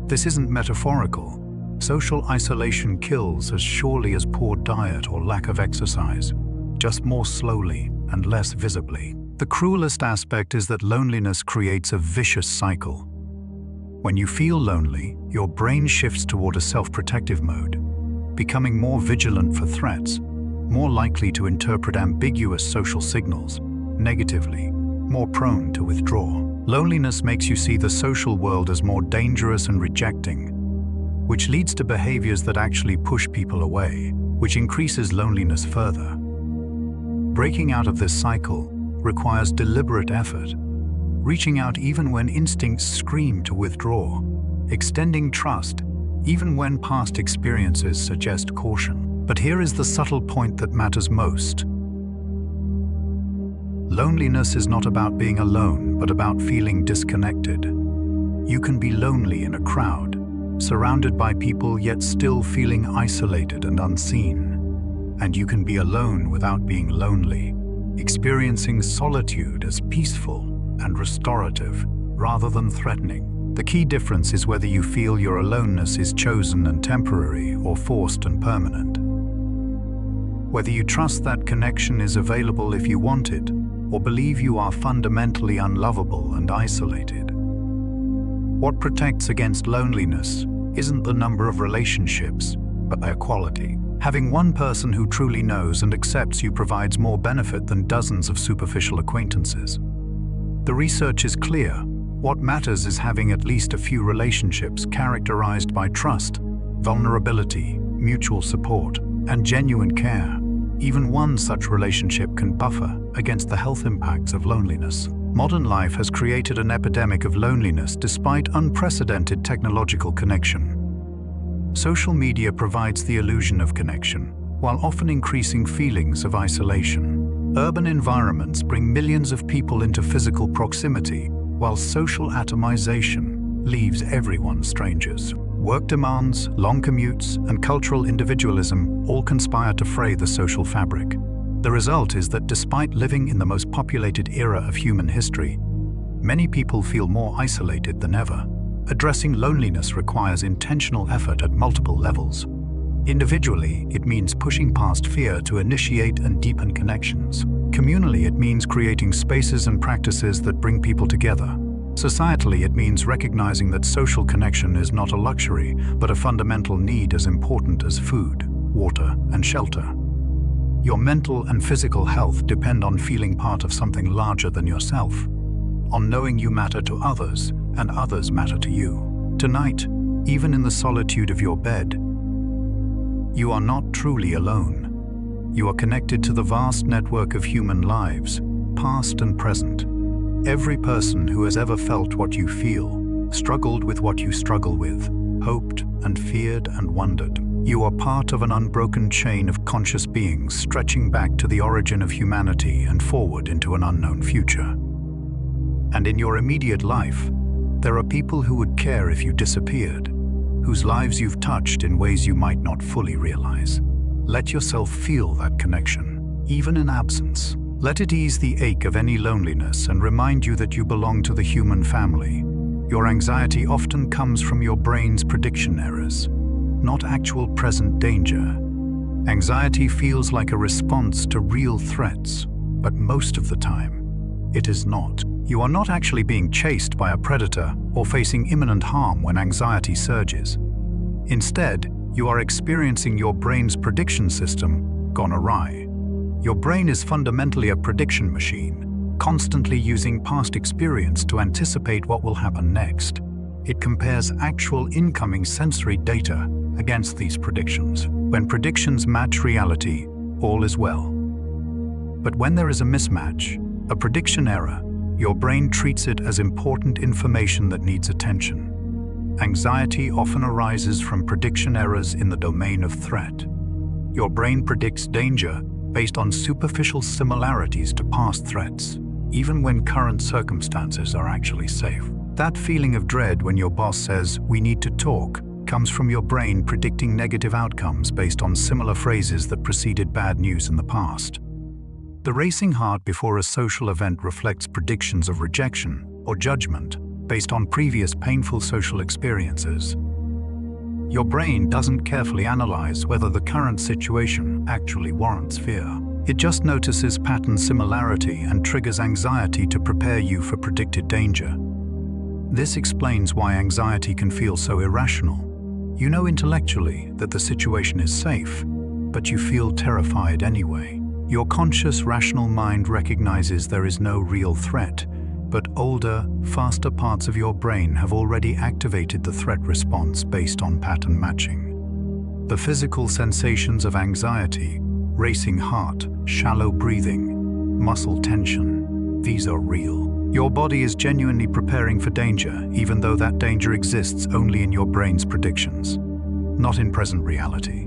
This isn't metaphorical. Social isolation kills as surely as poor diet or lack of exercise, just more slowly and less visibly. The cruelest aspect is that loneliness creates a vicious cycle. When you feel lonely, your brain shifts toward a self-protective mode, becoming more vigilant for threats, more likely to interpret ambiguous social signals negatively, more prone to withdraw. Loneliness makes you see the social world as more dangerous and rejecting, which leads to behaviors that actually push people away, which increases loneliness further. Breaking out of this cycle requires deliberate effort, reaching out even when instincts scream to withdraw, extending trust even when past experiences suggest caution. But here is the subtle point that matters most. Loneliness is not about being alone, but about feeling disconnected. You can be lonely in a crowd, surrounded by people yet still feeling isolated and unseen. And you can be alone without being lonely, experiencing solitude as peaceful and restorative rather than threatening. The key difference is whether you feel your aloneness is chosen and temporary or forced and permanent. Whether you trust that connection is available if you want it, or believe you are fundamentally unlovable and isolated. What protects against loneliness isn't the number of relationships, but their quality. Having one person who truly knows and accepts you provides more benefit than dozens of superficial acquaintances. The research is clear. What matters is having at least a few relationships characterized by trust, vulnerability, mutual support, and genuine care. Even one such relationship can buffer against the health impacts of loneliness. Modern life has created an epidemic of loneliness despite unprecedented technological connection. Social media provides the illusion of connection, while often increasing feelings of isolation. Urban environments bring millions of people into physical proximity, while social atomization leaves everyone strangers. Work demands, long commutes, and cultural individualism all conspire to fray the social fabric. The result is that despite living in the most populated era of human history, many people feel more isolated than ever. Addressing loneliness requires intentional effort at multiple levels. Individually, it means pushing past fear to initiate and deepen connections. Communally, it means creating spaces and practices that bring people together. Societally, it means recognizing that social connection is not a luxury, but a fundamental need as important as food, water, and shelter. Your mental and physical health depend on feeling part of something larger than yourself, on knowing you matter to others and others matter to you. Tonight, even in the solitude of your bed, you are not truly alone. You are connected to the vast network of human lives, past and present. Every person who has ever felt what you feel, struggled with what you struggle with, hoped and feared and wondered. You are part of an unbroken chain of conscious beings stretching back to the origin of humanity and forward into an unknown future. And in your immediate life, There are people who would care if you disappeared, whose lives you've touched in ways you might not fully realize. Let yourself feel that connection, even in absence. Let it ease the ache of any loneliness and remind you that you belong to the human family. Your anxiety often comes from your brain's prediction errors, not actual present danger. Anxiety feels like a response to real threats, but most of the time, it is not. You are not actually being chased by a predator or facing imminent harm when anxiety surges. Instead, you are experiencing your brain's prediction system gone awry. Your brain is fundamentally a prediction machine, constantly using past experience to anticipate what will happen next. It compares actual incoming sensory data against these predictions. When predictions match reality, all is well. But when there is a mismatch, a prediction error, your brain treats it as important information that needs attention. Anxiety often arises from prediction errors in the domain of threat. Your brain predicts danger based on superficial similarities to past threats, even when current circumstances are actually safe. That feeling of dread when your boss says, "We need to talk," comes from your brain predicting negative outcomes based on similar phrases that preceded bad news in the past. The racing heart before a social event reflects predictions of rejection or judgment based on previous painful social experiences. Your brain doesn't carefully analyze whether the current situation actually warrants fear. It just notices pattern similarity and triggers anxiety to prepare you for predicted danger. This explains why anxiety can feel so irrational. You know intellectually that the situation is safe, but you feel terrified anyway. Your conscious, rational mind recognizes there is no real threat, but older, faster parts of your brain have already activated the threat response based on pattern matching. The physical sensations of anxiety, racing heart, shallow breathing, muscle tension, these are real. Your body is genuinely preparing for danger, even though that danger exists only in your brain's predictions, not in present reality.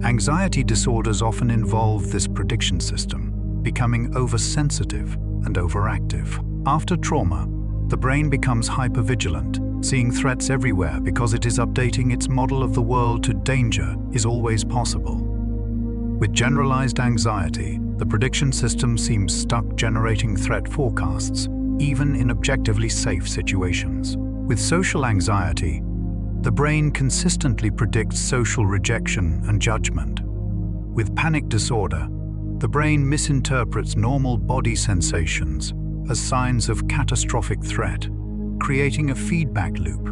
Anxiety disorders often involve this prediction system, becoming oversensitive and overactive. After trauma, the brain becomes hypervigilant, seeing threats everywhere because it is updating its model of the world to danger is always possible. With generalized anxiety, the prediction system seems stuck generating threat forecasts, even in objectively safe situations. With social anxiety, the brain consistently predicts social rejection and judgment. With panic disorder, the brain misinterprets normal body sensations as signs of catastrophic threat, creating a feedback loop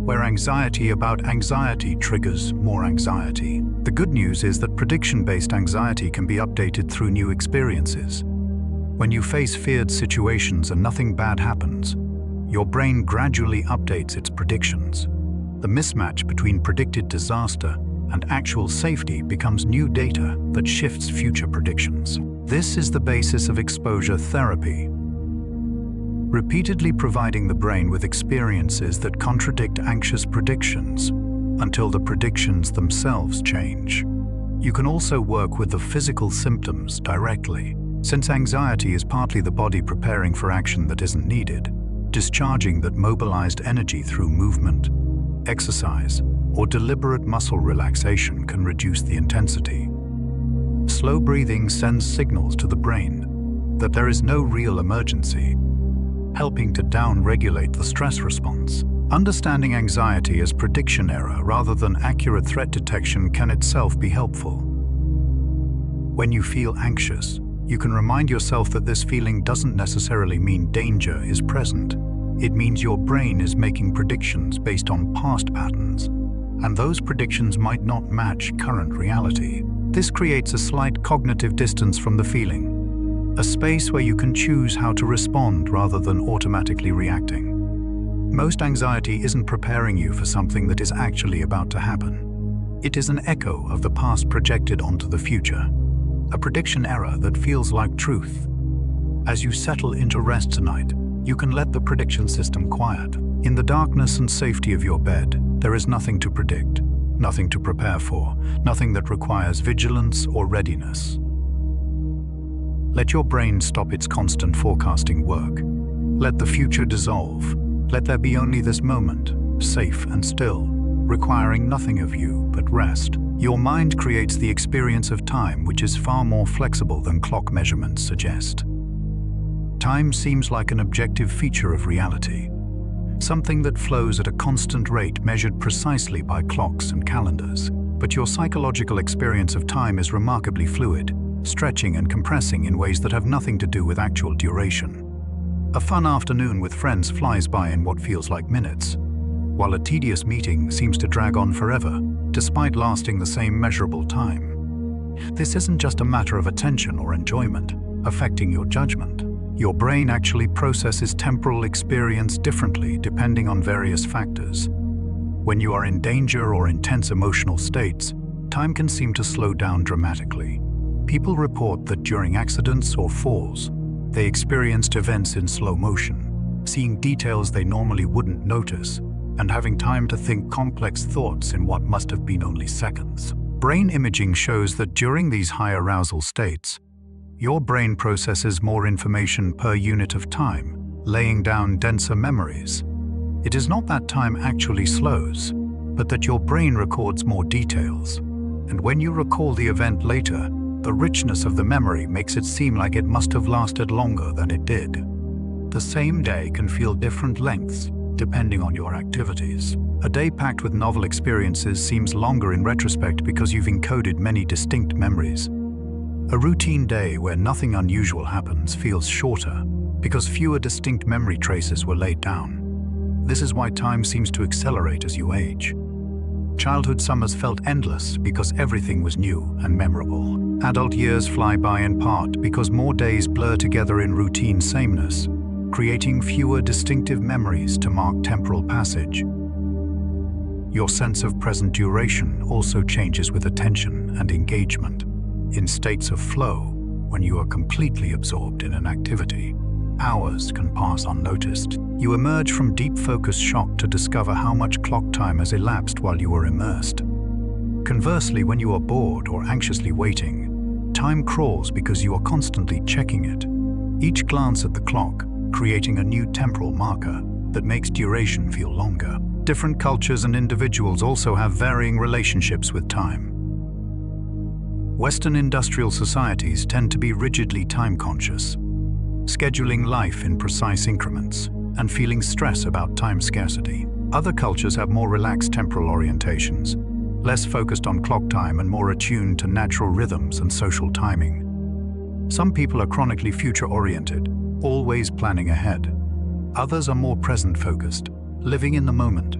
where anxiety about anxiety triggers more anxiety. The good news is that prediction-based anxiety can be updated through new experiences. When you face feared situations and nothing bad happens, your brain gradually updates its predictions. The mismatch between predicted disaster and actual safety becomes new data that shifts future predictions. This is the basis of exposure therapy, repeatedly providing the brain with experiences that contradict anxious predictions until the predictions themselves change. You can also work with the physical symptoms directly, since anxiety is partly the body preparing for action that isn't needed. Discharging that mobilized energy through movement, exercise, or deliberate muscle relaxation can reduce the intensity. Slow breathing sends signals to the brain that there is no real emergency, helping to down-regulate the stress response. Understanding anxiety as prediction error rather than accurate threat detection can itself be helpful. When you feel anxious, you can remind yourself that this feeling doesn't necessarily mean danger is present. It means your brain is making predictions based on past patterns, and those predictions might not match current reality. This creates a slight cognitive distance from the feeling, a space where you can choose how to respond rather than automatically reacting. Most anxiety isn't preparing you for something that is actually about to happen. It is an echo of the past projected onto the future, a prediction error that feels like truth. As you settle into rest tonight, you can let the prediction system quiet. In the darkness and safety of your bed, there is nothing to predict, nothing to prepare for, nothing that requires vigilance or readiness. Let your brain stop its constant forecasting work. Let the future dissolve, Let there be only this moment, safe and still, requiring nothing of you but rest. Your mind creates the experience of time, which is far more flexible than clock measurements suggest. Time seems like an objective feature of reality, something that flows at a constant rate measured precisely by clocks and calendars. But your psychological experience of time is remarkably fluid, stretching and compressing in ways that have nothing to do with actual duration. A fun afternoon with friends flies by in what feels like minutes, while a tedious meeting seems to drag on forever, despite lasting the same measurable time. This isn't just a matter of attention or enjoyment affecting your judgment. Your brain actually processes temporal experience differently depending on various factors. When you are in danger or intense emotional states, time can seem to slow down dramatically. People report that during accidents or falls, they experienced events in slow motion, seeing details they normally wouldn't notice, and having time to think complex thoughts in what must have been only seconds. Brain imaging shows that during these high arousal states, your brain processes more information per unit of time, laying down denser memories. It is not that time actually slows, but that your brain records more details. And when you recall the event later, the richness of the memory makes it seem like it must have lasted longer than it did. The same day can feel different lengths, depending on your activities. A day packed with novel experiences seems longer in retrospect because you've encoded many distinct memories. A routine day where nothing unusual happens feels shorter because fewer distinct memory traces were laid down. This is why time seems to accelerate as you age. Childhood summers felt endless because everything was new and memorable. Adult years fly by in part because more days blur together in routine sameness, creating fewer distinctive memories to mark temporal passage. Your sense of present duration also changes with attention and engagement. In states of flow, when you are completely absorbed in an activity, hours can pass unnoticed. You emerge from deep focus shock to discover how much clock time has elapsed while you were immersed. Conversely, when you are bored or anxiously waiting, time crawls because you are constantly checking it. Each glance at the clock, creating a new temporal marker that makes duration feel longer. Different cultures and individuals also have varying relationships with time. Western industrial societies tend to be rigidly time-conscious, scheduling life in precise increments and feeling stress about time scarcity. Other cultures have more relaxed temporal orientations, less focused on clock time and more attuned to natural rhythms and social timing. Some people are chronically future-oriented, always planning ahead. Others are more present-focused, living in the moment.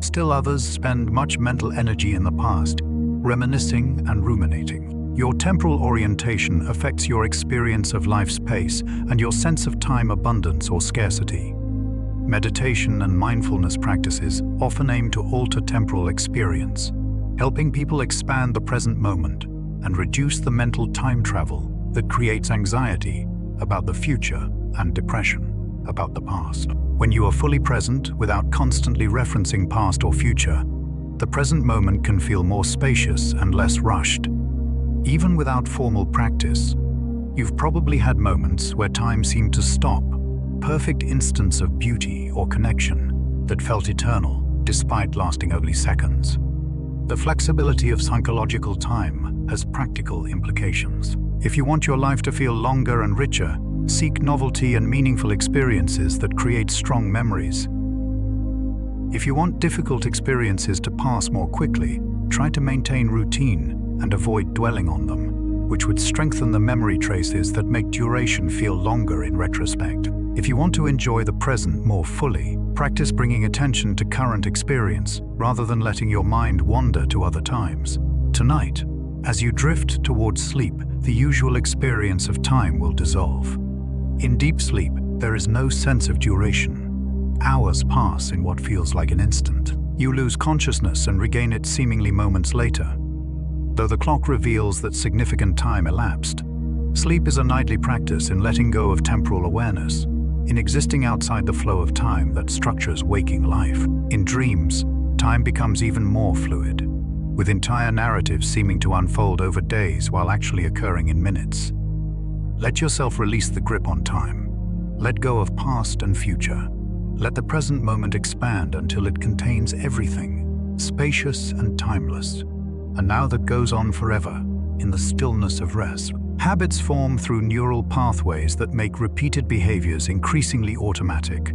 Still others spend much mental energy in the past, reminiscing and ruminating. Your temporal orientation affects your experience of life's pace and your sense of time abundance or scarcity. Meditation and mindfulness practices often aim to alter temporal experience, helping people expand the present moment and reduce the mental time travel that creates anxiety about the future and depression about the past. When you are fully present without constantly referencing past or future, the present moment can feel more spacious and less rushed. Even without formal practice, you've probably had moments where time seemed to stop, perfect instance of beauty or connection that felt eternal despite lasting only seconds. The flexibility of psychological time has practical implications. If you want your life to feel longer and richer, seek novelty and meaningful experiences that create strong memories. If you want difficult experiences to pass more quickly, try to maintain routine and avoid dwelling on them, which would strengthen the memory traces that make duration feel longer in retrospect. If you want to enjoy the present more fully, practice bringing attention to current experience rather than letting your mind wander to other times. Tonight, as you drift towards sleep, the usual experience of time will dissolve. In deep sleep, there is no sense of duration. Hours pass in what feels like an instant. You lose consciousness and regain it seemingly moments later. Though the clock reveals that significant time elapsed, sleep is a nightly practice in letting go of temporal awareness, in existing outside the flow of time that structures waking life. In dreams, time becomes even more fluid, with entire narratives seeming to unfold over days while actually occurring in minutes. Let yourself release the grip on time. Let go of past and future. Let the present moment expand until it contains everything, spacious and timeless, and now that goes on forever, in the stillness of rest. Habits form through neural pathways that make repeated behaviors increasingly automatic.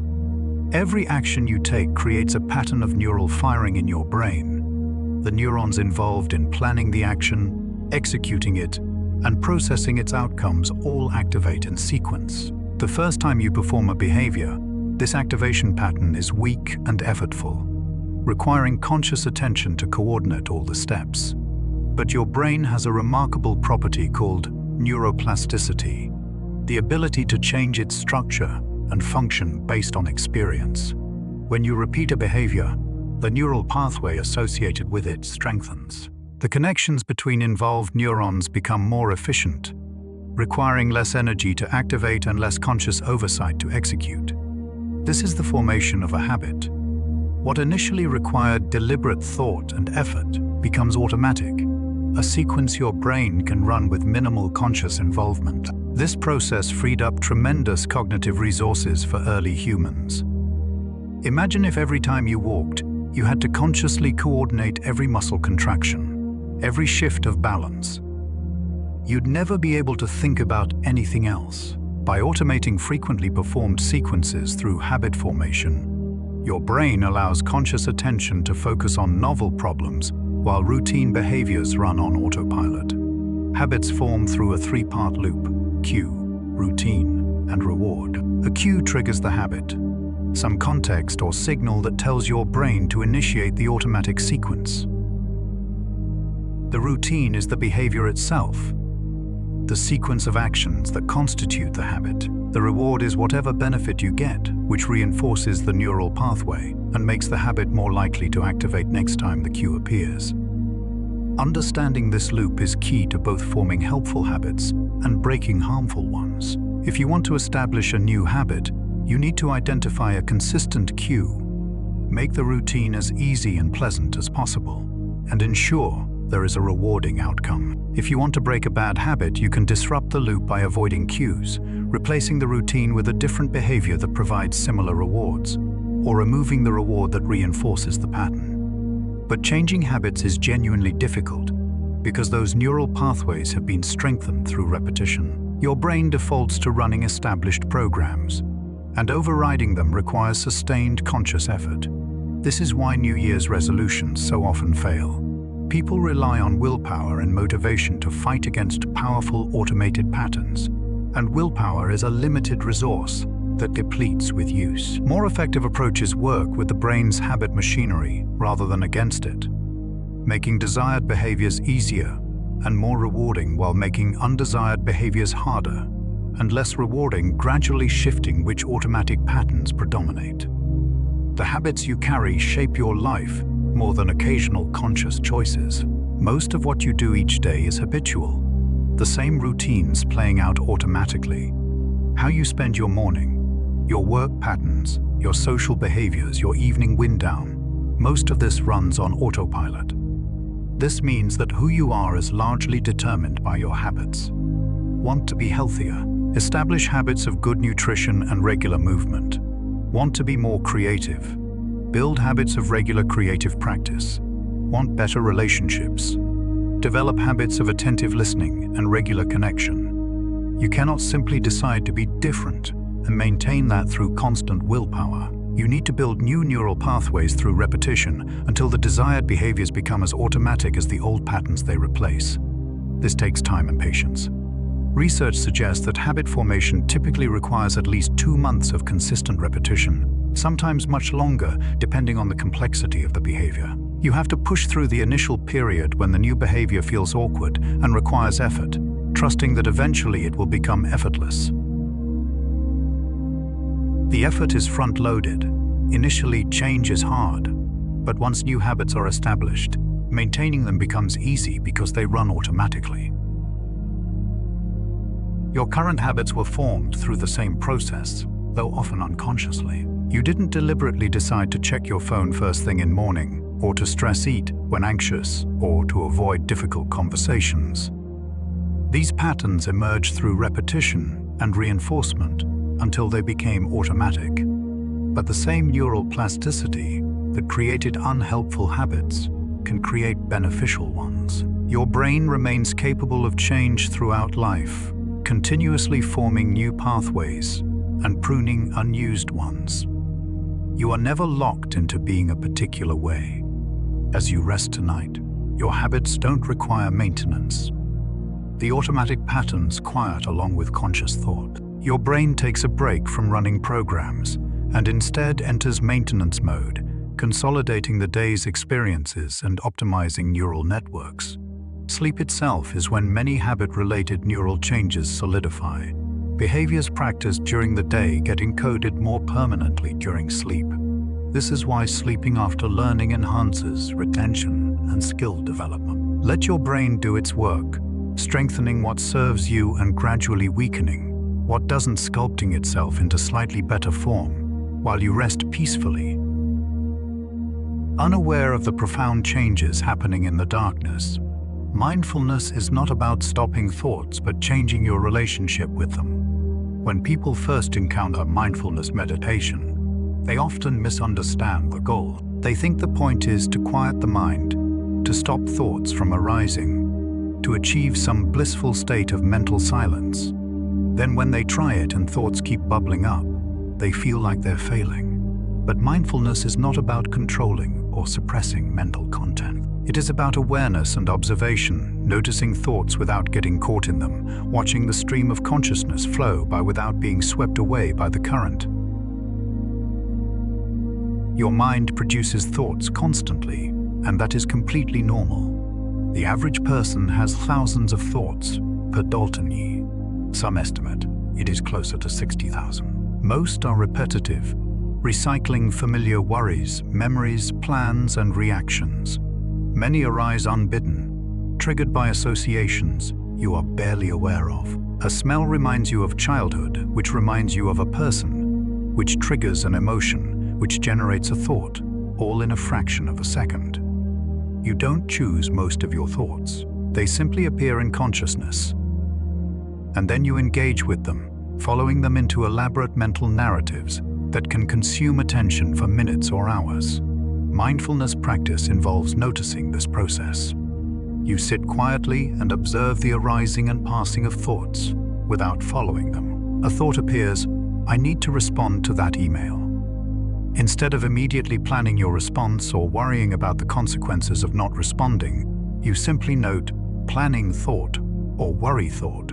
Every action you take creates a pattern of neural firing in your brain. The neurons involved in planning the action, executing it, and processing its outcomes all activate in sequence. The first time you perform a behavior, this activation pattern is weak and effortful, requiring conscious attention to coordinate all the steps. But your brain has a remarkable property called neuroplasticity, the ability to change its structure and function based on experience. When you repeat a behavior, the neural pathway associated with it strengthens. The connections between involved neurons become more efficient, requiring less energy to activate and less conscious oversight to execute. This is the formation of a habit. What initially required deliberate thought and effort becomes automatic, a sequence your brain can run with minimal conscious involvement. This process freed up tremendous cognitive resources for early humans. Imagine if every time you walked, you had to consciously coordinate every muscle contraction, every shift of balance. You'd never be able to think about anything else. By automating frequently performed sequences through habit formation, your brain allows conscious attention to focus on novel problems while routine behaviors run on autopilot. Habits form through a three-part loop: cue, routine, and reward. A cue triggers the habit, some context or signal that tells your brain to initiate the automatic sequence. The routine is the behavior itself, the sequence of actions that constitute the habit. The reward is whatever benefit you get, which reinforces the neural pathway and makes the habit more likely to activate next time the cue appears. Understanding this loop is key to both forming helpful habits and breaking harmful ones. If you want to establish a new habit, you need to identify a consistent cue, make the routine as easy and pleasant as possible, and ensure there is a rewarding outcome. If you want to break a bad habit, you can disrupt the loop by avoiding cues, replacing the routine with a different behavior that provides similar rewards, or removing the reward that reinforces the pattern. But changing habits is genuinely difficult because those neural pathways have been strengthened through repetition. Your brain defaults to running established programs, and overriding them requires sustained conscious effort. This is why New Year's resolutions so often fail. People rely on willpower and motivation to fight against powerful automated patterns, and willpower is a limited resource that depletes with use. More effective approaches work with the brain's habit machinery rather than against it, making desired behaviors easier and more rewarding while making undesired behaviors harder and less rewarding, gradually shifting which automatic patterns predominate. The habits you carry shape your life more than occasional conscious choices. Most of what you do each day is habitual, the same routines playing out automatically. How you spend your morning, your work patterns, your social behaviors, your evening wind down, most of this runs on autopilot. This means that who you are is largely determined by your habits. Want to be healthier? Establish habits of good nutrition and regular movement. Want to be more creative? Build habits of regular creative practice. Want better relationships? Develop habits of attentive listening and regular connection. You cannot simply decide to be different and maintain that through constant willpower. You need to build new neural pathways through repetition until the desired behaviors become as automatic as the old patterns they replace. This takes time and patience. Research suggests that habit formation typically requires at least 2 months of consistent repetition, sometimes much longer depending on the complexity of the behavior. You have to push through the initial period when the new behavior feels awkward and requires effort, trusting that eventually it will become effortless. The effort is front-loaded. Initially, change is hard, but once new habits are established, maintaining them becomes easy because they run automatically. Your current habits were formed through the same process, though often unconsciously. You didn't deliberately decide to check your phone first thing in morning, or to stress eat when anxious, or to avoid difficult conversations. These patterns emerged through repetition and reinforcement until they became automatic. But the same neural plasticity that created unhelpful habits can create beneficial ones. Your brain remains capable of change throughout life, continuously forming new pathways and pruning unused ones. You are never locked into being a particular way. As you rest tonight, your habits don't require maintenance. The automatic patterns quiet along with conscious thought. Your brain takes a break from running programs and instead enters maintenance mode, consolidating the day's experiences and optimizing neural networks. Sleep itself is when many habit-related neural changes solidify. Behaviors practiced during the day get encoded more permanently during sleep. This is why sleeping after learning enhances retention and skill development. Let your brain do its work, strengthening what serves you and gradually weakening what doesn't, sculpting itself into slightly better form while you rest peacefully. Unaware of the profound changes happening in the darkness, mindfulness is not about stopping thoughts but changing your relationship with them. When people first encounter mindfulness meditation, they often misunderstand the goal. They think the point is to quiet the mind, to stop thoughts from arising, to achieve some blissful state of mental silence. Then when they try it and thoughts keep bubbling up, they feel like they're failing. But mindfulness is not about controlling or suppressing mental content. It is about awareness and observation, noticing thoughts without getting caught in them, watching the stream of consciousness flow by without being swept away by the current. Your mind produces thoughts constantly, and that is completely normal. The average person has thousands of thoughts per Dalton. Some estimate it is closer to 60,000. Most are repetitive, recycling familiar worries, memories, plans, and reactions. Many arise unbidden, triggered by associations you are barely aware of. A smell reminds you of childhood, which reminds you of a person, which triggers an emotion, which generates a thought, all in a fraction of a second. You don't choose most of your thoughts. They simply appear in consciousness. And then you engage with them, following them into elaborate mental narratives that can consume attention for minutes or hours. Mindfulness practice involves noticing this process. You sit quietly and observe the arising and passing of thoughts without following them. A thought appears, I need to respond to that email. Instead of immediately planning your response or worrying about the consequences of not responding, you simply note planning thought or worry thought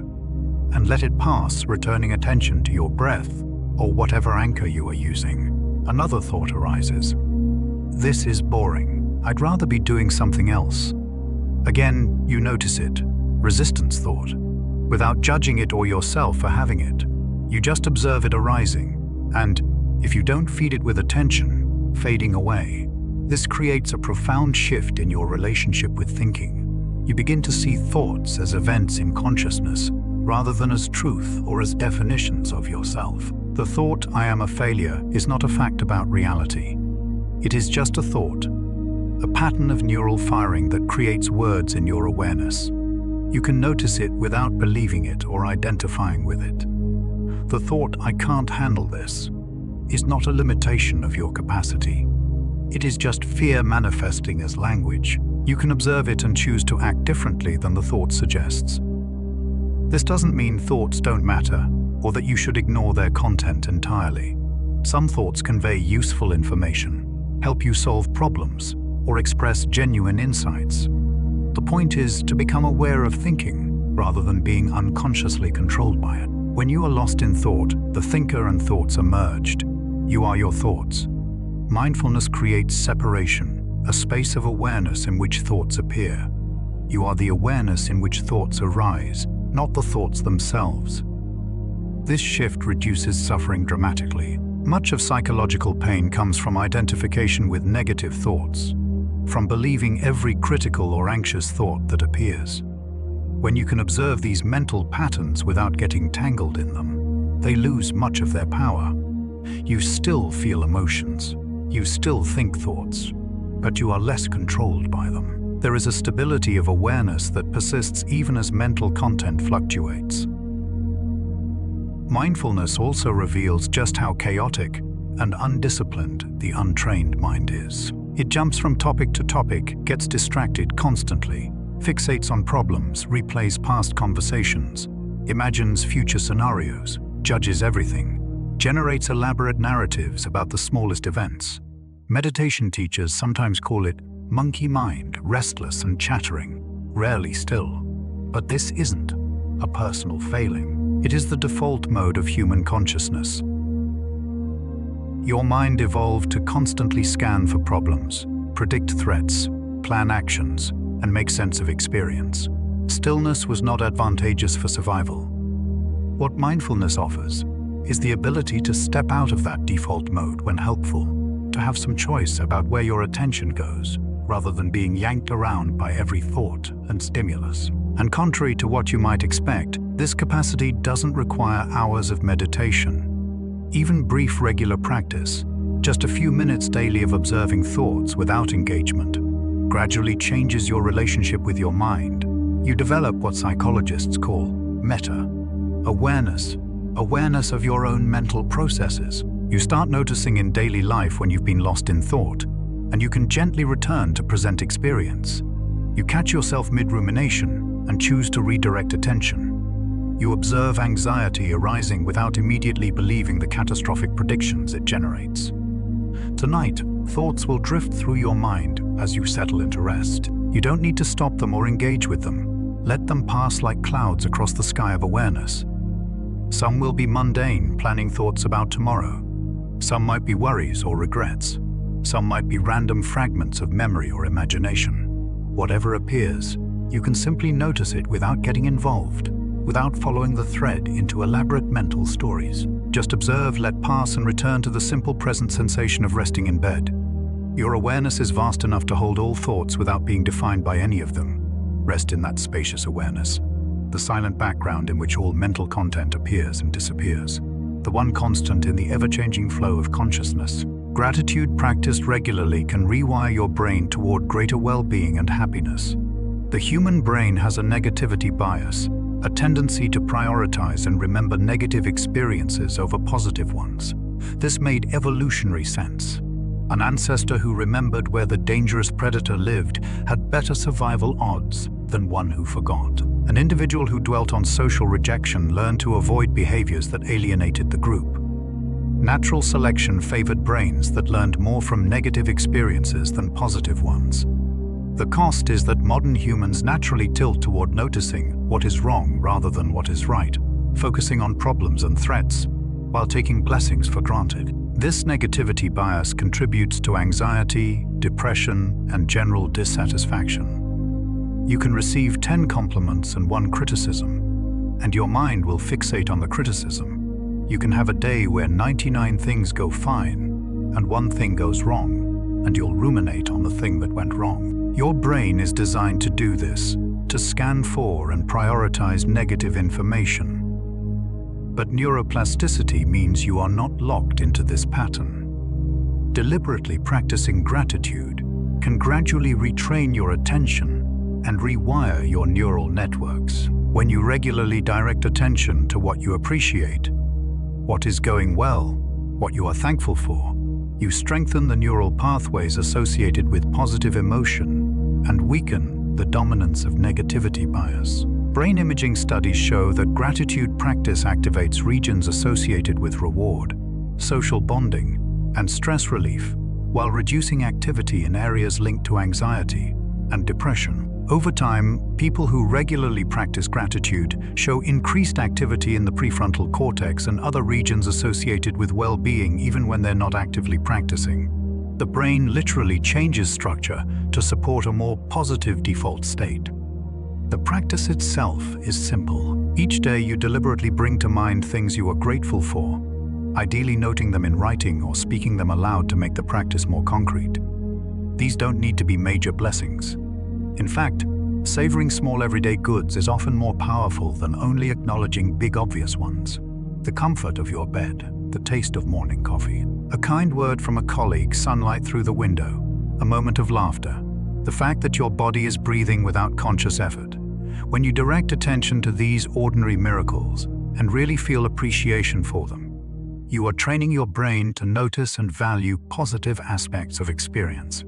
and let it pass, returning attention to your breath or whatever anchor you are using. Another thought arises. This is boring. I'd rather be doing something else. Again, you notice it. Resistance thought. Without judging it or yourself for having it, you just observe it arising, and if you don't feed it with attention, fading away. This creates a profound shift in your relationship with thinking. You begin to see thoughts as events in consciousness, rather than as truth or as definitions of yourself. The thought, I am a failure, is not a fact about reality. It is just a thought, a pattern of neural firing that creates words in your awareness. You can notice it without believing it or identifying with it. The thought, I can't handle this, is not a limitation of your capacity. It is just fear manifesting as language. You can observe it and choose to act differently than the thought suggests. This doesn't mean thoughts don't matter, or that you should ignore their content entirely. Some thoughts convey useful information, help you solve problems, or express genuine insights. The point is to become aware of thinking, rather than being unconsciously controlled by it. When you are lost in thought, the thinker and thoughts are merged. You are your thoughts. Mindfulness creates separation, a space of awareness in which thoughts appear. You are the awareness in which thoughts arise, not the thoughts themselves. This shift reduces suffering dramatically. Much of psychological pain comes from identification with negative thoughts, from believing every critical or anxious thought that appears. When you can observe these mental patterns without getting tangled in them, they lose much of their power. You still feel emotions, you still think thoughts, but you are less controlled by them. There is a stability of awareness that persists even as mental content fluctuates. Mindfulness also reveals just how chaotic and undisciplined the untrained mind is. It jumps from topic to topic, gets distracted constantly, fixates on problems, replays past conversations, imagines future scenarios, judges everything, generates elaborate narratives about the smallest events. Meditation teachers sometimes call it monkey mind, restless and chattering, rarely still. But this isn't a personal failing. It is the default mode of human consciousness. Your mind evolved to constantly scan for problems, predict threats, plan actions, and make sense of experience. Stillness was not advantageous for survival. What mindfulness offers is the ability to step out of that default mode when helpful, to have some choice about where your attention goes, rather than being yanked around by every thought and stimulus. And contrary to what you might expect, this capacity doesn't require hours of meditation. Even brief regular practice, just a few minutes daily of observing thoughts without engagement, gradually changes your relationship with your mind. You develop what psychologists call meta awareness of your own mental processes. You start noticing in daily life when you've been lost in thought, and you can gently return to present experience. You catch yourself mid-rumination and choose to redirect attention. You observe anxiety arising without immediately believing the catastrophic predictions it generates. Tonight, thoughts will drift through your mind as you settle into rest. You don't need to stop them or engage with them. Let them pass like clouds across the sky of awareness. Some will be mundane, planning thoughts about tomorrow. Some might be worries or regrets. Some might be random fragments of memory or imagination. Whatever appears, you can simply notice it without getting involved, without following the thread into elaborate mental stories. Just observe, let pass, and return to the simple present sensation of resting in bed. Your awareness is vast enough to hold all thoughts without being defined by any of them. Rest in that spacious awareness, the silent background in which all mental content appears and disappears, the one constant in the ever-changing flow of consciousness. Gratitude practiced regularly can rewire your brain toward greater well-being and happiness. The human brain has a negativity bias, a tendency to prioritize and remember negative experiences over positive ones. This made evolutionary sense. An ancestor who remembered where the dangerous predator lived had better survival odds than one who forgot. An individual who dwelt on social rejection learned to avoid behaviors that alienated the group. Natural selection favored brains that learned more from negative experiences than positive ones. The cost is that modern humans naturally tilt toward noticing what is wrong rather than what is right, focusing on problems and threats, while taking blessings for granted. This negativity bias contributes to anxiety, depression, and general dissatisfaction. You can receive 10 compliments and 1 criticism, and your mind will fixate on the criticism. You can have a day where 99 things go fine, and 1 thing goes wrong, and you'll ruminate on the thing that went wrong. Your brain is designed to do this, to scan for and prioritize negative information. But neuroplasticity means you are not locked into this pattern. Deliberately practicing gratitude can gradually retrain your attention and rewire your neural networks. When you regularly direct attention to what you appreciate, what is going well, what you are thankful for, you strengthen the neural pathways associated with positive emotion and weaken the dominance of negativity bias. Brain imaging studies show that gratitude practice activates regions associated with reward, social bonding, and stress relief, while reducing activity in areas linked to anxiety and depression. Over time, people who regularly practice gratitude show increased activity in the prefrontal cortex and other regions associated with well-being even when they're not actively practicing. The brain literally changes structure to support a more positive default state. The practice itself is simple. Each day you deliberately bring to mind things you are grateful for, ideally noting them in writing or speaking them aloud to make the practice more concrete. These don't need to be major blessings. In fact, savoring small everyday goods is often more powerful than only acknowledging big obvious ones. The comfort of your bed, the taste of morning coffee, a kind word from a colleague, sunlight through the window, a moment of laughter, the fact that your body is breathing without conscious effort. When you direct attention to these ordinary miracles and really feel appreciation for them, You are training your brain to notice and value positive aspects of experience.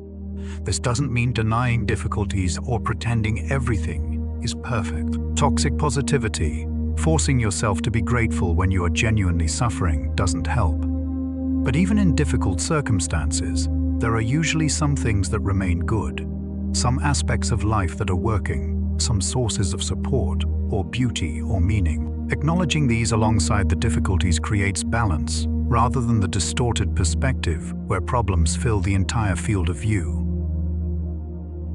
This doesn't mean denying difficulties or pretending everything is perfect. Toxic positivity, forcing yourself to be grateful when you are genuinely suffering, doesn't help. But even in difficult circumstances, there are usually some things that remain good, some aspects of life that are working, some sources of support, or beauty or meaning. Acknowledging these alongside the difficulties creates balance, rather than the distorted perspective where problems fill the entire field of view.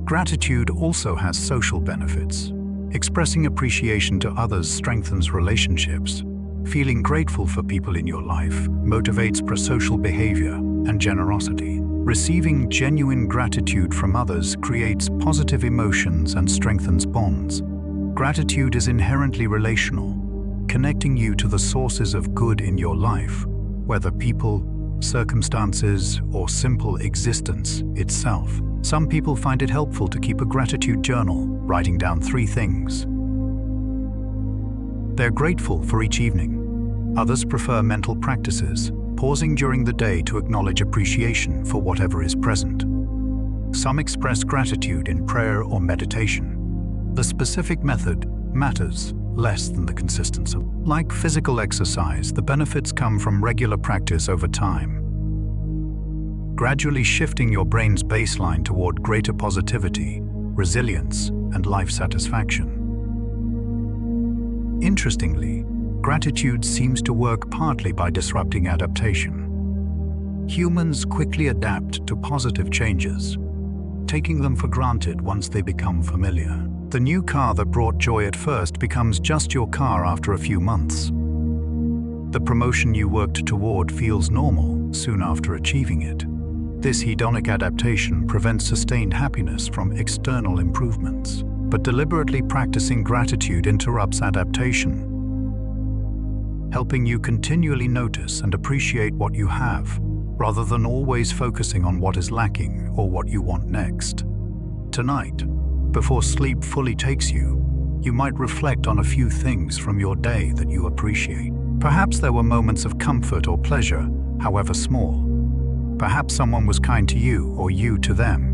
Gratitude also has social benefits. Expressing appreciation to others strengthens relationships. Feeling grateful for people in your life motivates prosocial behavior and generosity. Receiving genuine gratitude from others creates positive emotions and strengthens bonds. Gratitude is inherently relational, connecting you to the sources of good in your life, whether people, circumstances, or simple existence itself. Some people find it helpful to keep a gratitude journal, writing down 3 things they're grateful for each evening. Others prefer mental practices, pausing during the day to acknowledge appreciation for whatever is present. Some express gratitude in prayer or meditation. The specific method matters less than the consistency. Like physical exercise, the benefits come from regular practice over time. Gradually shifting your brain's baseline toward greater positivity, resilience, and life satisfaction. Interestingly, gratitude seems to work partly by disrupting adaptation. Humans quickly adapt to positive changes, taking them for granted once they become familiar. The new car that brought joy at first becomes just your car after a few months. The promotion you worked toward feels normal soon after achieving it. This hedonic adaptation prevents sustained happiness from external improvements, but deliberately practicing gratitude interrupts adaptation, helping you continually notice and appreciate what you have, rather than always focusing on what is lacking or what you want next. Tonight, before sleep fully takes you, you might reflect on a few things from your day that you appreciate. Perhaps there were moments of comfort or pleasure, however small. Perhaps someone was kind to you or you to them.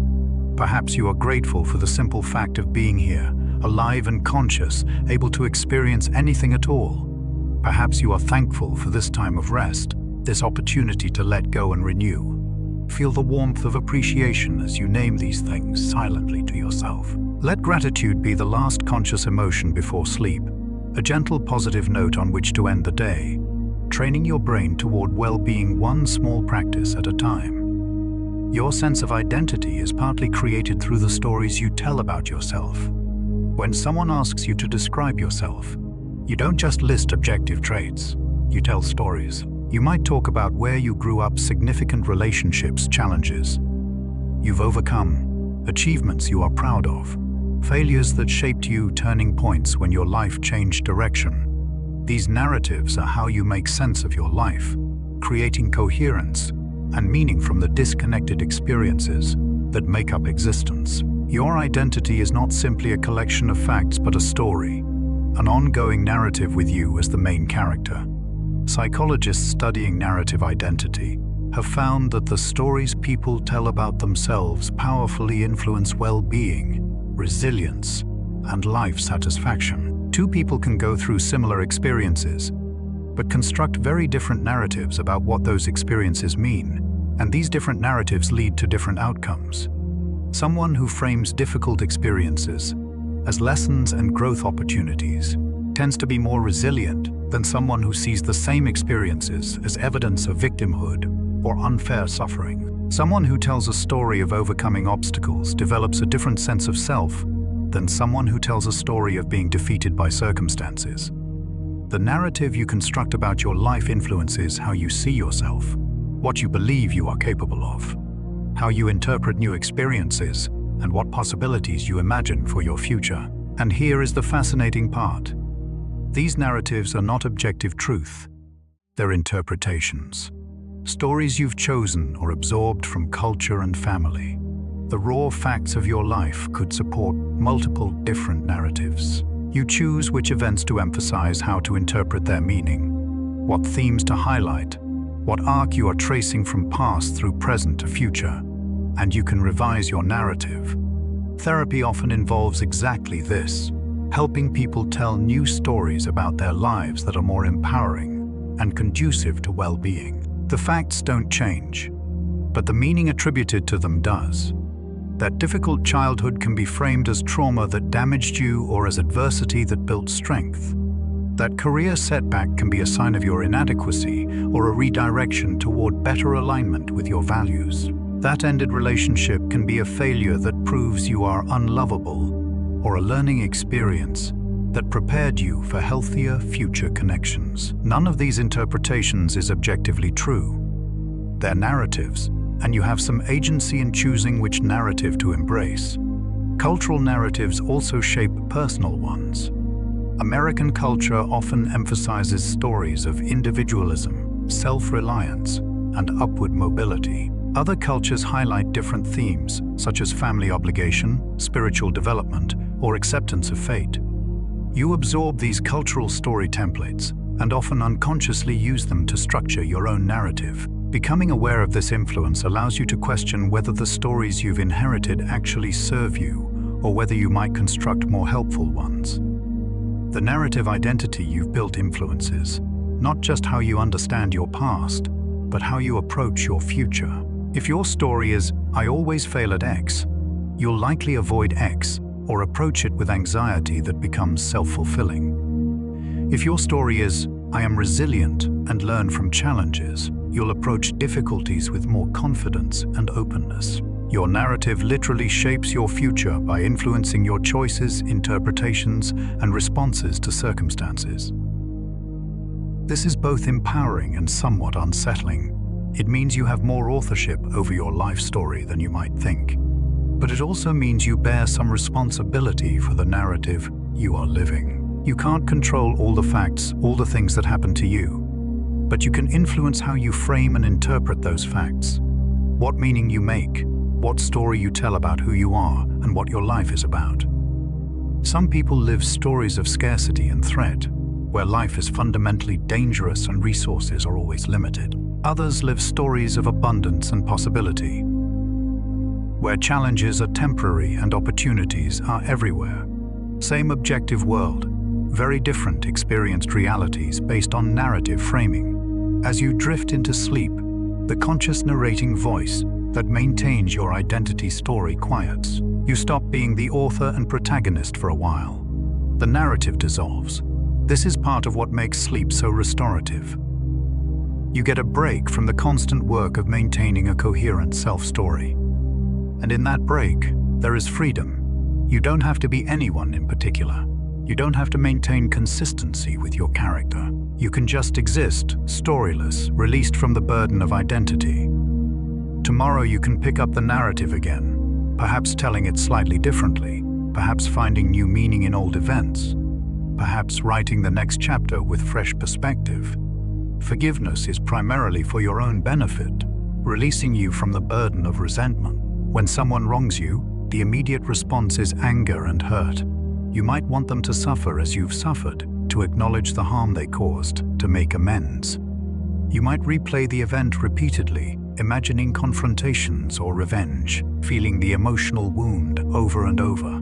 Perhaps you are grateful for the simple fact of being here, alive and conscious, able to experience anything at all. Perhaps you are thankful for this time of rest, this opportunity to let go and renew. Feel the warmth of appreciation as you name these things silently to yourself. Let gratitude be the last conscious emotion before sleep, a gentle positive note on which to end the day, training your brain toward well-being one small practice at a time. Your sense of identity is partly created through the stories you tell about yourself. When someone asks you to describe yourself, you don't just list objective traits, you tell stories. You might talk about where you grew up, significant relationships, challenges you've overcome, achievements you are proud of, failures that shaped you, turning points when your life changed direction. These narratives are how you make sense of your life, creating coherence and meaning from the disconnected experiences that make up existence. Your identity is not simply a collection of facts, but a story, an ongoing narrative with you as the main character. Psychologists studying narrative identity have found that the stories people tell about themselves powerfully influence well-being, resilience, and life satisfaction. Two people can go through similar experiences, but construct very different narratives about what those experiences mean, and these different narratives lead to different outcomes. Someone who frames difficult experiences as lessons and growth opportunities tends to be more resilient than someone who sees the same experiences as evidence of victimhood or unfair suffering. Someone who tells a story of overcoming obstacles develops a different sense of self than someone who tells a story of being defeated by circumstances. The narrative you construct about your life influences how you see yourself, what you believe you are capable of, how you interpret new experiences, and what possibilities you imagine for your future. And here is the fascinating part. These narratives are not objective truth, they're interpretations. Stories you've chosen or absorbed from culture and family. The raw facts of your life could support multiple different narratives. You choose which events to emphasize, how to interpret their meaning, what themes to highlight, what arc you are tracing from past through present to future, and you can revise your narrative. Therapy often involves exactly this, helping people tell new stories about their lives that are more empowering and conducive to well-being. The facts don't change, but the meaning attributed to them does. That difficult childhood can be framed as trauma that damaged you or as adversity that built strength. That career setback can be a sign of your inadequacy or a redirection toward better alignment with your values. That ended relationship can be a failure that proves you are unlovable, or a learning experience that prepared you for healthier future connections. None of these interpretations is objectively true. They're narratives, and you have some agency in choosing which narrative to embrace. Cultural narratives also shape personal ones. American culture often emphasizes stories of individualism, self-reliance, and upward mobility. Other cultures highlight different themes, such as family obligation, spiritual development, or acceptance of fate. You absorb these cultural story templates and often unconsciously use them to structure your own narrative. Becoming aware of this influence allows you to question whether the stories you've inherited actually serve you, or whether you might construct more helpful ones. The narrative identity you've built influences not just how you understand your past, but how you approach your future. If your story is, "I always fail at X," you'll likely avoid X or approach it with anxiety that becomes self-fulfilling. If your story is, "I am resilient and learn from challenges," you'll approach difficulties with more confidence and openness. Your narrative literally shapes your future by influencing your choices, interpretations, and responses to circumstances. This is both empowering and somewhat unsettling. It means you have more authorship over your life story than you might think. But it also means you bear some responsibility for the narrative you are living. You can't control all the facts, all the things that happen to you, but you can influence how you frame and interpret those facts, what meaning you make, what story you tell about who you are and what your life is about. Some people live stories of scarcity and threat, where life is fundamentally dangerous and resources are always limited. Others live stories of abundance and possibility, where challenges are temporary and opportunities are everywhere. Same objective world, very different experienced realities based on narrative framing. As you drift into sleep, the conscious narrating voice that maintains your identity story quiets. You stop being the author and protagonist for a while. The narrative dissolves. This is part of what makes sleep so restorative. You get a break from the constant work of maintaining a coherent self-story. And in that break, there is freedom. You don't have to be anyone in particular. You don't have to maintain consistency with your character. You can just exist, storyless, released from the burden of identity. Tomorrow you can pick up the narrative again, perhaps telling it slightly differently, perhaps finding new meaning in old events, perhaps writing the next chapter with fresh perspective. Forgiveness is primarily for your own benefit, releasing you from the burden of resentment. When someone wrongs you, the immediate response is anger and hurt. You might want them to suffer as you've suffered, to acknowledge the harm they caused, to make amends. You might replay the event repeatedly, imagining confrontations or revenge, feeling the emotional wound over and over.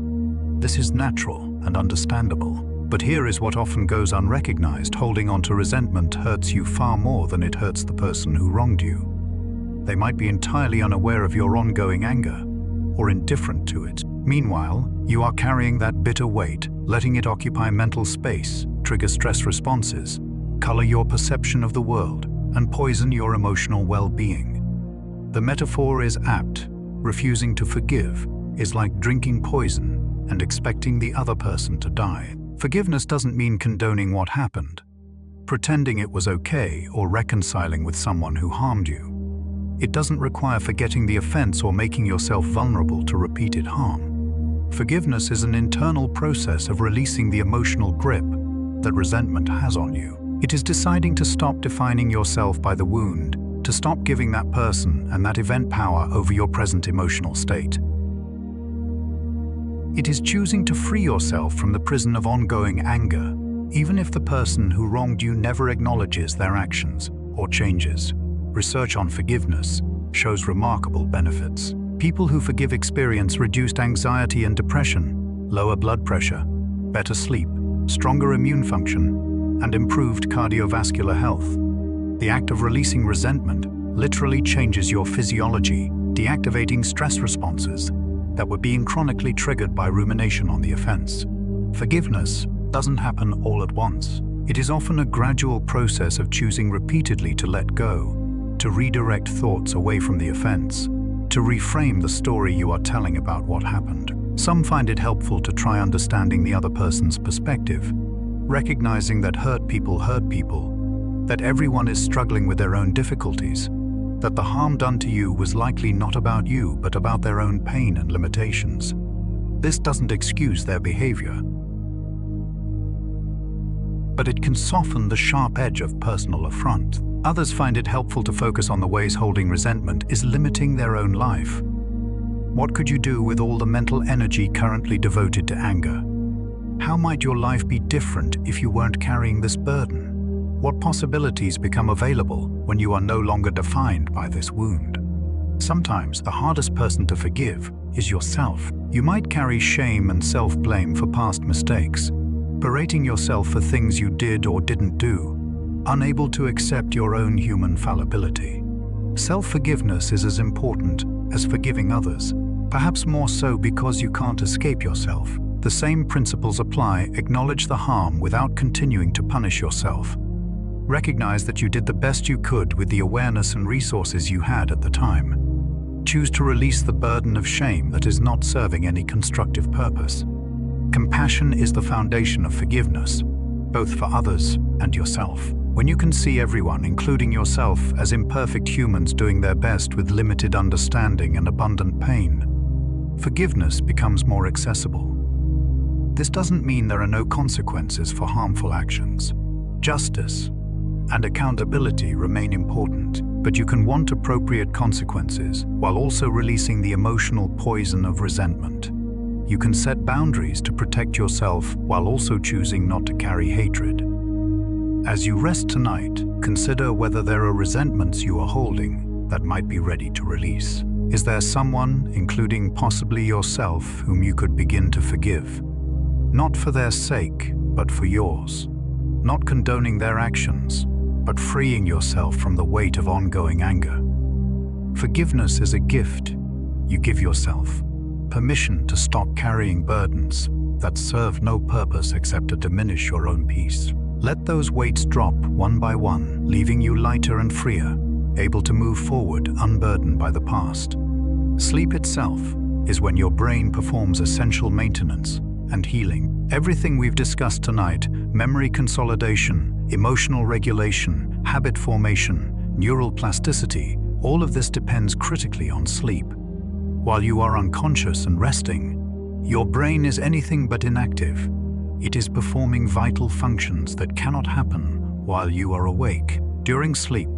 This is natural and understandable. But here is what often goes unrecognized. Holding on to resentment hurts you far more than it hurts the person who wronged you. They might be entirely unaware of your ongoing anger, or indifferent to it. Meanwhile, you are carrying that bitter weight, letting it occupy mental space, trigger stress responses, color your perception of the world, and poison your emotional well-being. The metaphor is apt. Refusing to forgive is like drinking poison and expecting the other person to die. Forgiveness doesn't mean condoning what happened, pretending it was okay, or reconciling with someone who harmed you. It doesn't require forgetting the offense or making yourself vulnerable to repeated harm. Forgiveness is an internal process of releasing the emotional grip that resentment has on you. It is deciding to stop defining yourself by the wound, to stop giving that person and that event power over your present emotional state. It is choosing to free yourself from the prison of ongoing anger, even if the person who wronged you never acknowledges their actions or changes. research on forgiveness shows remarkable benefits. People who forgive experience reduced anxiety and depression, lower blood pressure, better sleep, stronger immune function, and improved cardiovascular health. The act of releasing resentment literally changes your physiology, deactivating stress responses that were being chronically triggered by rumination on the offense. Forgiveness doesn't happen all at once. It is often a gradual process of choosing repeatedly to let go, to redirect thoughts away from the offense, to reframe the story you are telling about what happened. Some find it helpful to try understanding the other person's perspective, recognizing that hurt people, that everyone is struggling with their own difficulties, that the harm done to you was likely not about you but about their own pain and limitations. This doesn't excuse their behavior, but it can soften the sharp edge of personal affront. Others find it helpful to focus on the ways holding resentment is limiting their own life. What could you do with all the mental energy currently devoted to anger? How might your life be different if you weren't carrying this burden? What possibilities become available when you are no longer defined by this wound? Sometimes the hardest person to forgive is yourself. You might carry shame and self-blame for past mistakes, berating yourself for things you did or didn't do, unable to accept your own human fallibility. Self-forgiveness is as important as forgiving others, perhaps more so because you can't escape yourself. The same principles apply. Acknowledge the harm without continuing to punish yourself. Recognize that you did the best you could with the awareness and resources you had at the time. Choose to release the burden of shame that is not serving any constructive purpose. Compassion is the foundation of forgiveness, both for others and yourself. When you can see everyone, including yourself, as imperfect humans doing their best with limited understanding and abundant pain, forgiveness becomes more accessible. This doesn't mean there are no consequences for harmful actions. Justice and accountability remain important, but you can want appropriate consequences while also releasing the emotional poison of resentment. You can set boundaries to protect yourself while also choosing not to carry hatred. As you rest tonight, consider whether there are resentments you are holding that might be ready to release. Is there someone, including possibly yourself, whom you could begin to forgive? Not for their sake, but for yours. Not condoning their actions, but freeing yourself from the weight of ongoing anger. Forgiveness is a gift you give yourself, permission to stop carrying burdens that serve no purpose except to diminish your own peace. Let those weights drop one by one, leaving you lighter and freer, able to move forward unburdened by the past. Sleep itself is when your brain performs essential maintenance and healing. Everything we've discussed tonight, memory consolidation, emotional regulation, habit formation, neural plasticity, all of this depends critically on sleep. While you are unconscious and resting, your brain is anything but inactive. It is performing vital functions that cannot happen while you are awake. During sleep,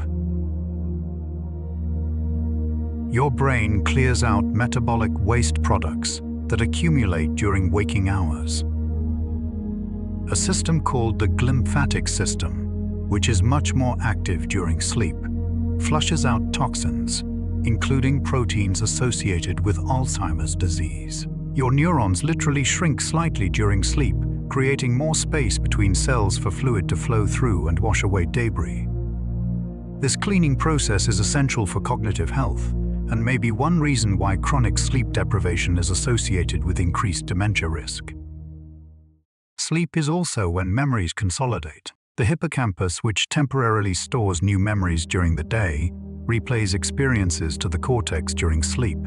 your brain clears out metabolic waste products that accumulate during waking hours. A system called the glymphatic system, which is much more active during sleep, flushes out toxins, including proteins associated with Alzheimer's disease. Your neurons literally shrink slightly during sleep, creating more space between cells for fluid to flow through and wash away debris. This cleaning process is essential for cognitive health, and may be one reason why chronic sleep deprivation is associated with increased dementia risk. Sleep is also when memories consolidate. The hippocampus, which temporarily stores new memories during the day, replays experiences to the cortex during sleep,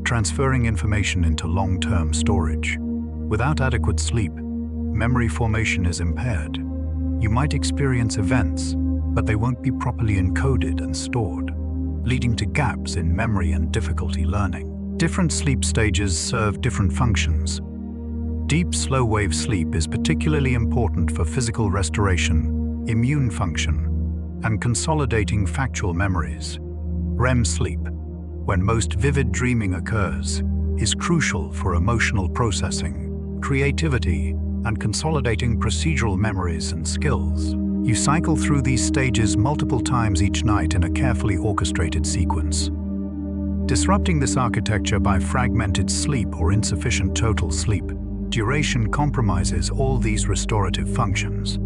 transferring information into long-term storage. Without adequate sleep, memory formation is impaired. You might experience events, but they won't be properly encoded and stored, leading to gaps in memory and difficulty learning. Different sleep stages serve different functions. Deep, slow-wave sleep is particularly important for physical restoration, immune function, and consolidating factual memories. REM sleep, when most vivid dreaming occurs, is crucial for emotional processing, creativity, and consolidating procedural memories and skills. You cycle through these stages multiple times each night in a carefully orchestrated sequence. Disrupting this architecture by fragmented sleep or insufficient total sleep duration compromises all these restorative functions.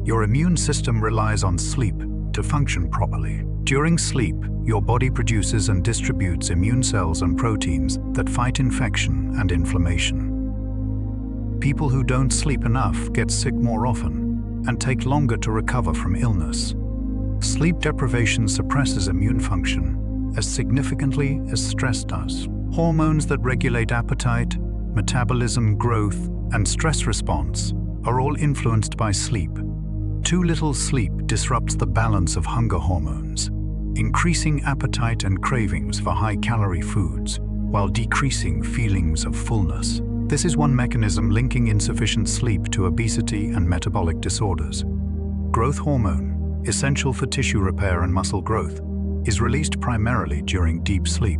Your immune system relies on sleep to function properly. During sleep, your body produces and distributes immune cells and proteins that fight infection and inflammation. People who don't sleep enough get sick more often and take longer to recover from illness. Sleep deprivation suppresses immune function as significantly as stress does. Hormones that regulate appetite, metabolism, growth, and stress response are all influenced by sleep. Too little sleep disrupts the balance of hunger hormones, increasing appetite and cravings for high-calorie foods, while decreasing feelings of fullness. This is one mechanism linking insufficient sleep to obesity and metabolic disorders. Growth hormone, essential for tissue repair and muscle growth, is released primarily during deep sleep.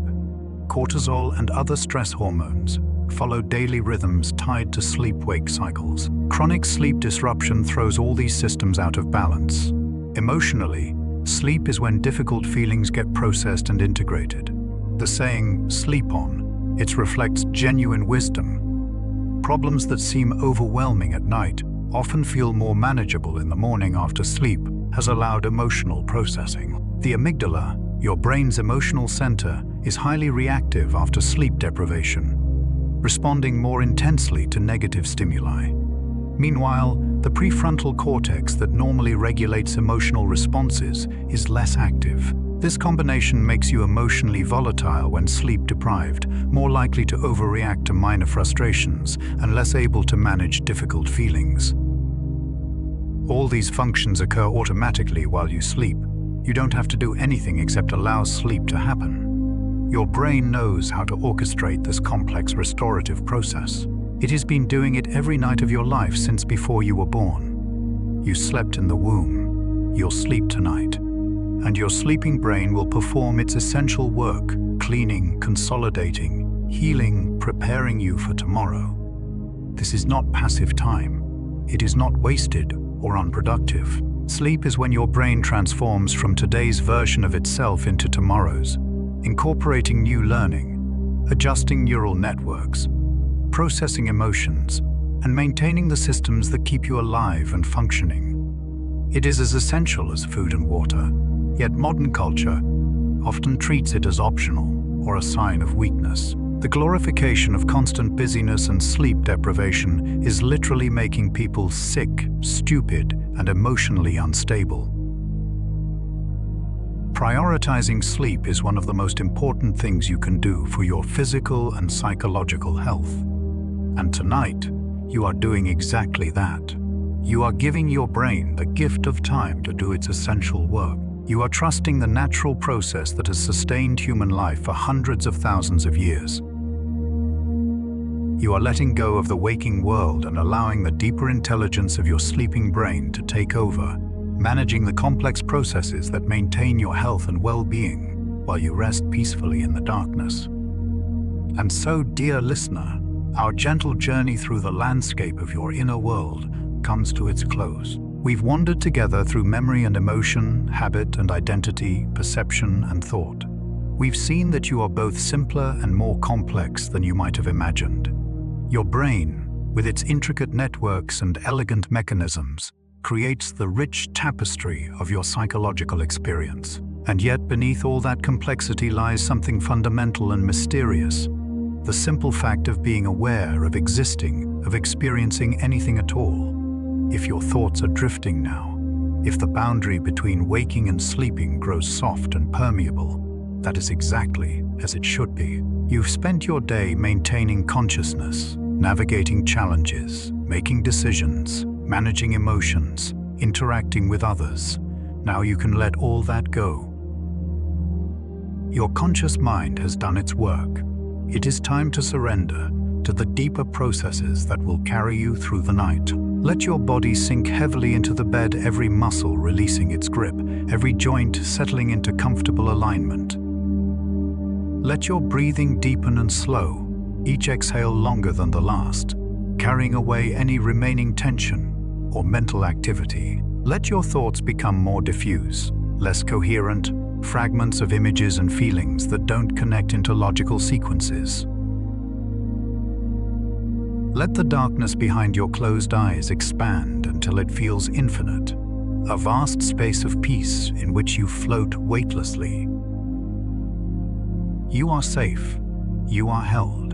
Cortisol and other stress hormones follow daily rhythms tied to sleep-wake cycles. Chronic sleep disruption throws all these systems out of balance. Emotionally, sleep is when difficult feelings get processed and integrated. The saying, "sleep on," it reflects genuine wisdom. Problems that seem overwhelming at night often feel more manageable in the morning after sleep has allowed emotional processing. The amygdala, your brain's emotional center, is highly reactive after sleep deprivation, responding more intensely to negative stimuli. Meanwhile, the prefrontal cortex that normally regulates emotional responses is less active. This combination makes you emotionally volatile when sleep deprived, more likely to overreact to minor frustrations, and less able to manage difficult feelings. All these functions occur automatically while you sleep. You don't have to do anything except allow sleep to happen. Your brain knows how to orchestrate this complex restorative process. It has been doing it every night of your life since before you were born. You slept in the womb. You'll sleep tonight. And your sleeping brain will perform its essential work, cleaning, consolidating, healing, preparing you for tomorrow. This is not passive time. It is not wasted or unproductive. Sleep is when your brain transforms from today's version of itself into tomorrow's, incorporating new learning, adjusting neural networks, processing emotions, and maintaining the systems that keep you alive and functioning. It is as essential as food and water, yet modern culture often treats it as optional or a sign of weakness. The glorification of constant busyness and sleep deprivation is literally making people sick, stupid, and emotionally unstable. Prioritizing sleep is one of the most important things you can do for your physical and psychological health. And tonight, you are doing exactly that. You are giving your brain the gift of time to do its essential work. You are trusting the natural process that has sustained human life for hundreds of thousands of years. You are letting go of the waking world and allowing the deeper intelligence of your sleeping brain to take over, managing the complex processes that maintain your health and well-being while you rest peacefully in the darkness. And so, dear listener, our gentle journey through the landscape of your inner world comes to its close. We've wandered together through memory and emotion, habit and identity, perception and thought. We've seen that you are both simpler and more complex than you might have imagined. Your brain, with its intricate networks and elegant mechanisms, creates the rich tapestry of your psychological experience. And yet beneath all that complexity lies something fundamental and mysterious. The simple fact of being aware, of existing, of experiencing anything at all. If your thoughts are drifting now, if the boundary between waking and sleeping grows soft and permeable, that is exactly as it should be. You've spent your day maintaining consciousness, navigating challenges, making decisions, managing emotions, interacting with others. Now you can let all that go. Your conscious mind has done its work. It is time to surrender to the deeper processes that will carry you through the night. Let your body sink heavily into the bed, every muscle releasing its grip, every joint settling into comfortable alignment. Let your breathing deepen and slow, each exhale longer than the last, carrying away any remaining tension or mental activity. Let your thoughts become more diffuse, less coherent, fragments of images and feelings that don't connect into logical sequences. Let the darkness behind your closed eyes expand until it feels infinite, a vast space of peace in which you float weightlessly. You are safe. You are held.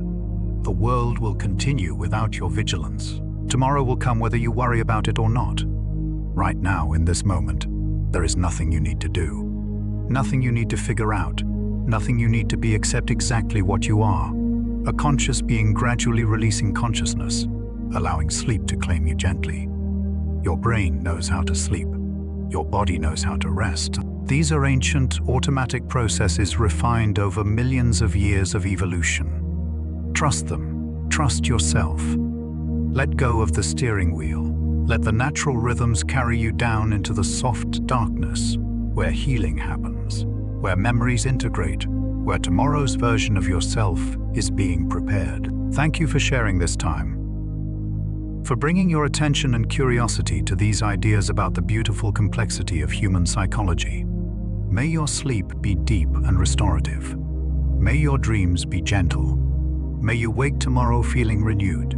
The world will continue without your vigilance. Tomorrow will come whether you worry about it or not. Right now, in this moment, there is nothing you need to do. Nothing you need to figure out. Nothing you need to be except exactly what you are. A conscious being gradually releasing consciousness, allowing sleep to claim you gently. Your brain knows how to sleep. Your body knows how to rest. These are ancient, automatic processes refined over millions of years of evolution. Trust them. Trust yourself. Let go of the steering wheel. Let the natural rhythms carry you down into the soft darkness, where healing happens, where memories integrate, where tomorrow's version of yourself is being prepared. Thank you for sharing this time, for bringing your attention and curiosity to these ideas about the beautiful complexity of human psychology. May your sleep be deep and restorative. May your dreams be gentle. May you wake tomorrow feeling renewed,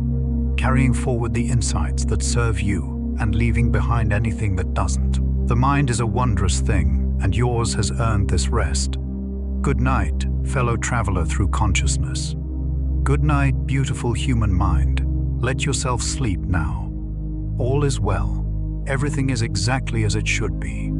carrying forward the insights that serve you and leaving behind anything that doesn't. The mind is a wondrous thing, and yours has earned this rest. Good night, fellow traveler through consciousness. Good night, beautiful human mind. Let yourself sleep now. All is well. Everything is exactly as it should be.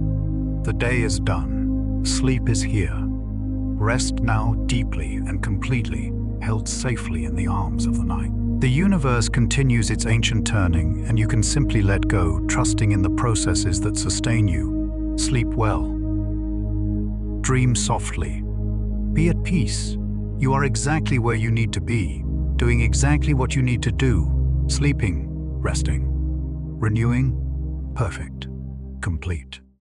The day is done. Sleep is here. Rest now deeply and completely, held safely in the arms of the night. The universe continues its ancient turning, and you can simply let go, trusting in the processes that sustain you. Sleep well. Dream softly. Be at peace. You are exactly where you need to be, doing exactly what you need to do. Sleeping, resting, renewing, perfect, complete.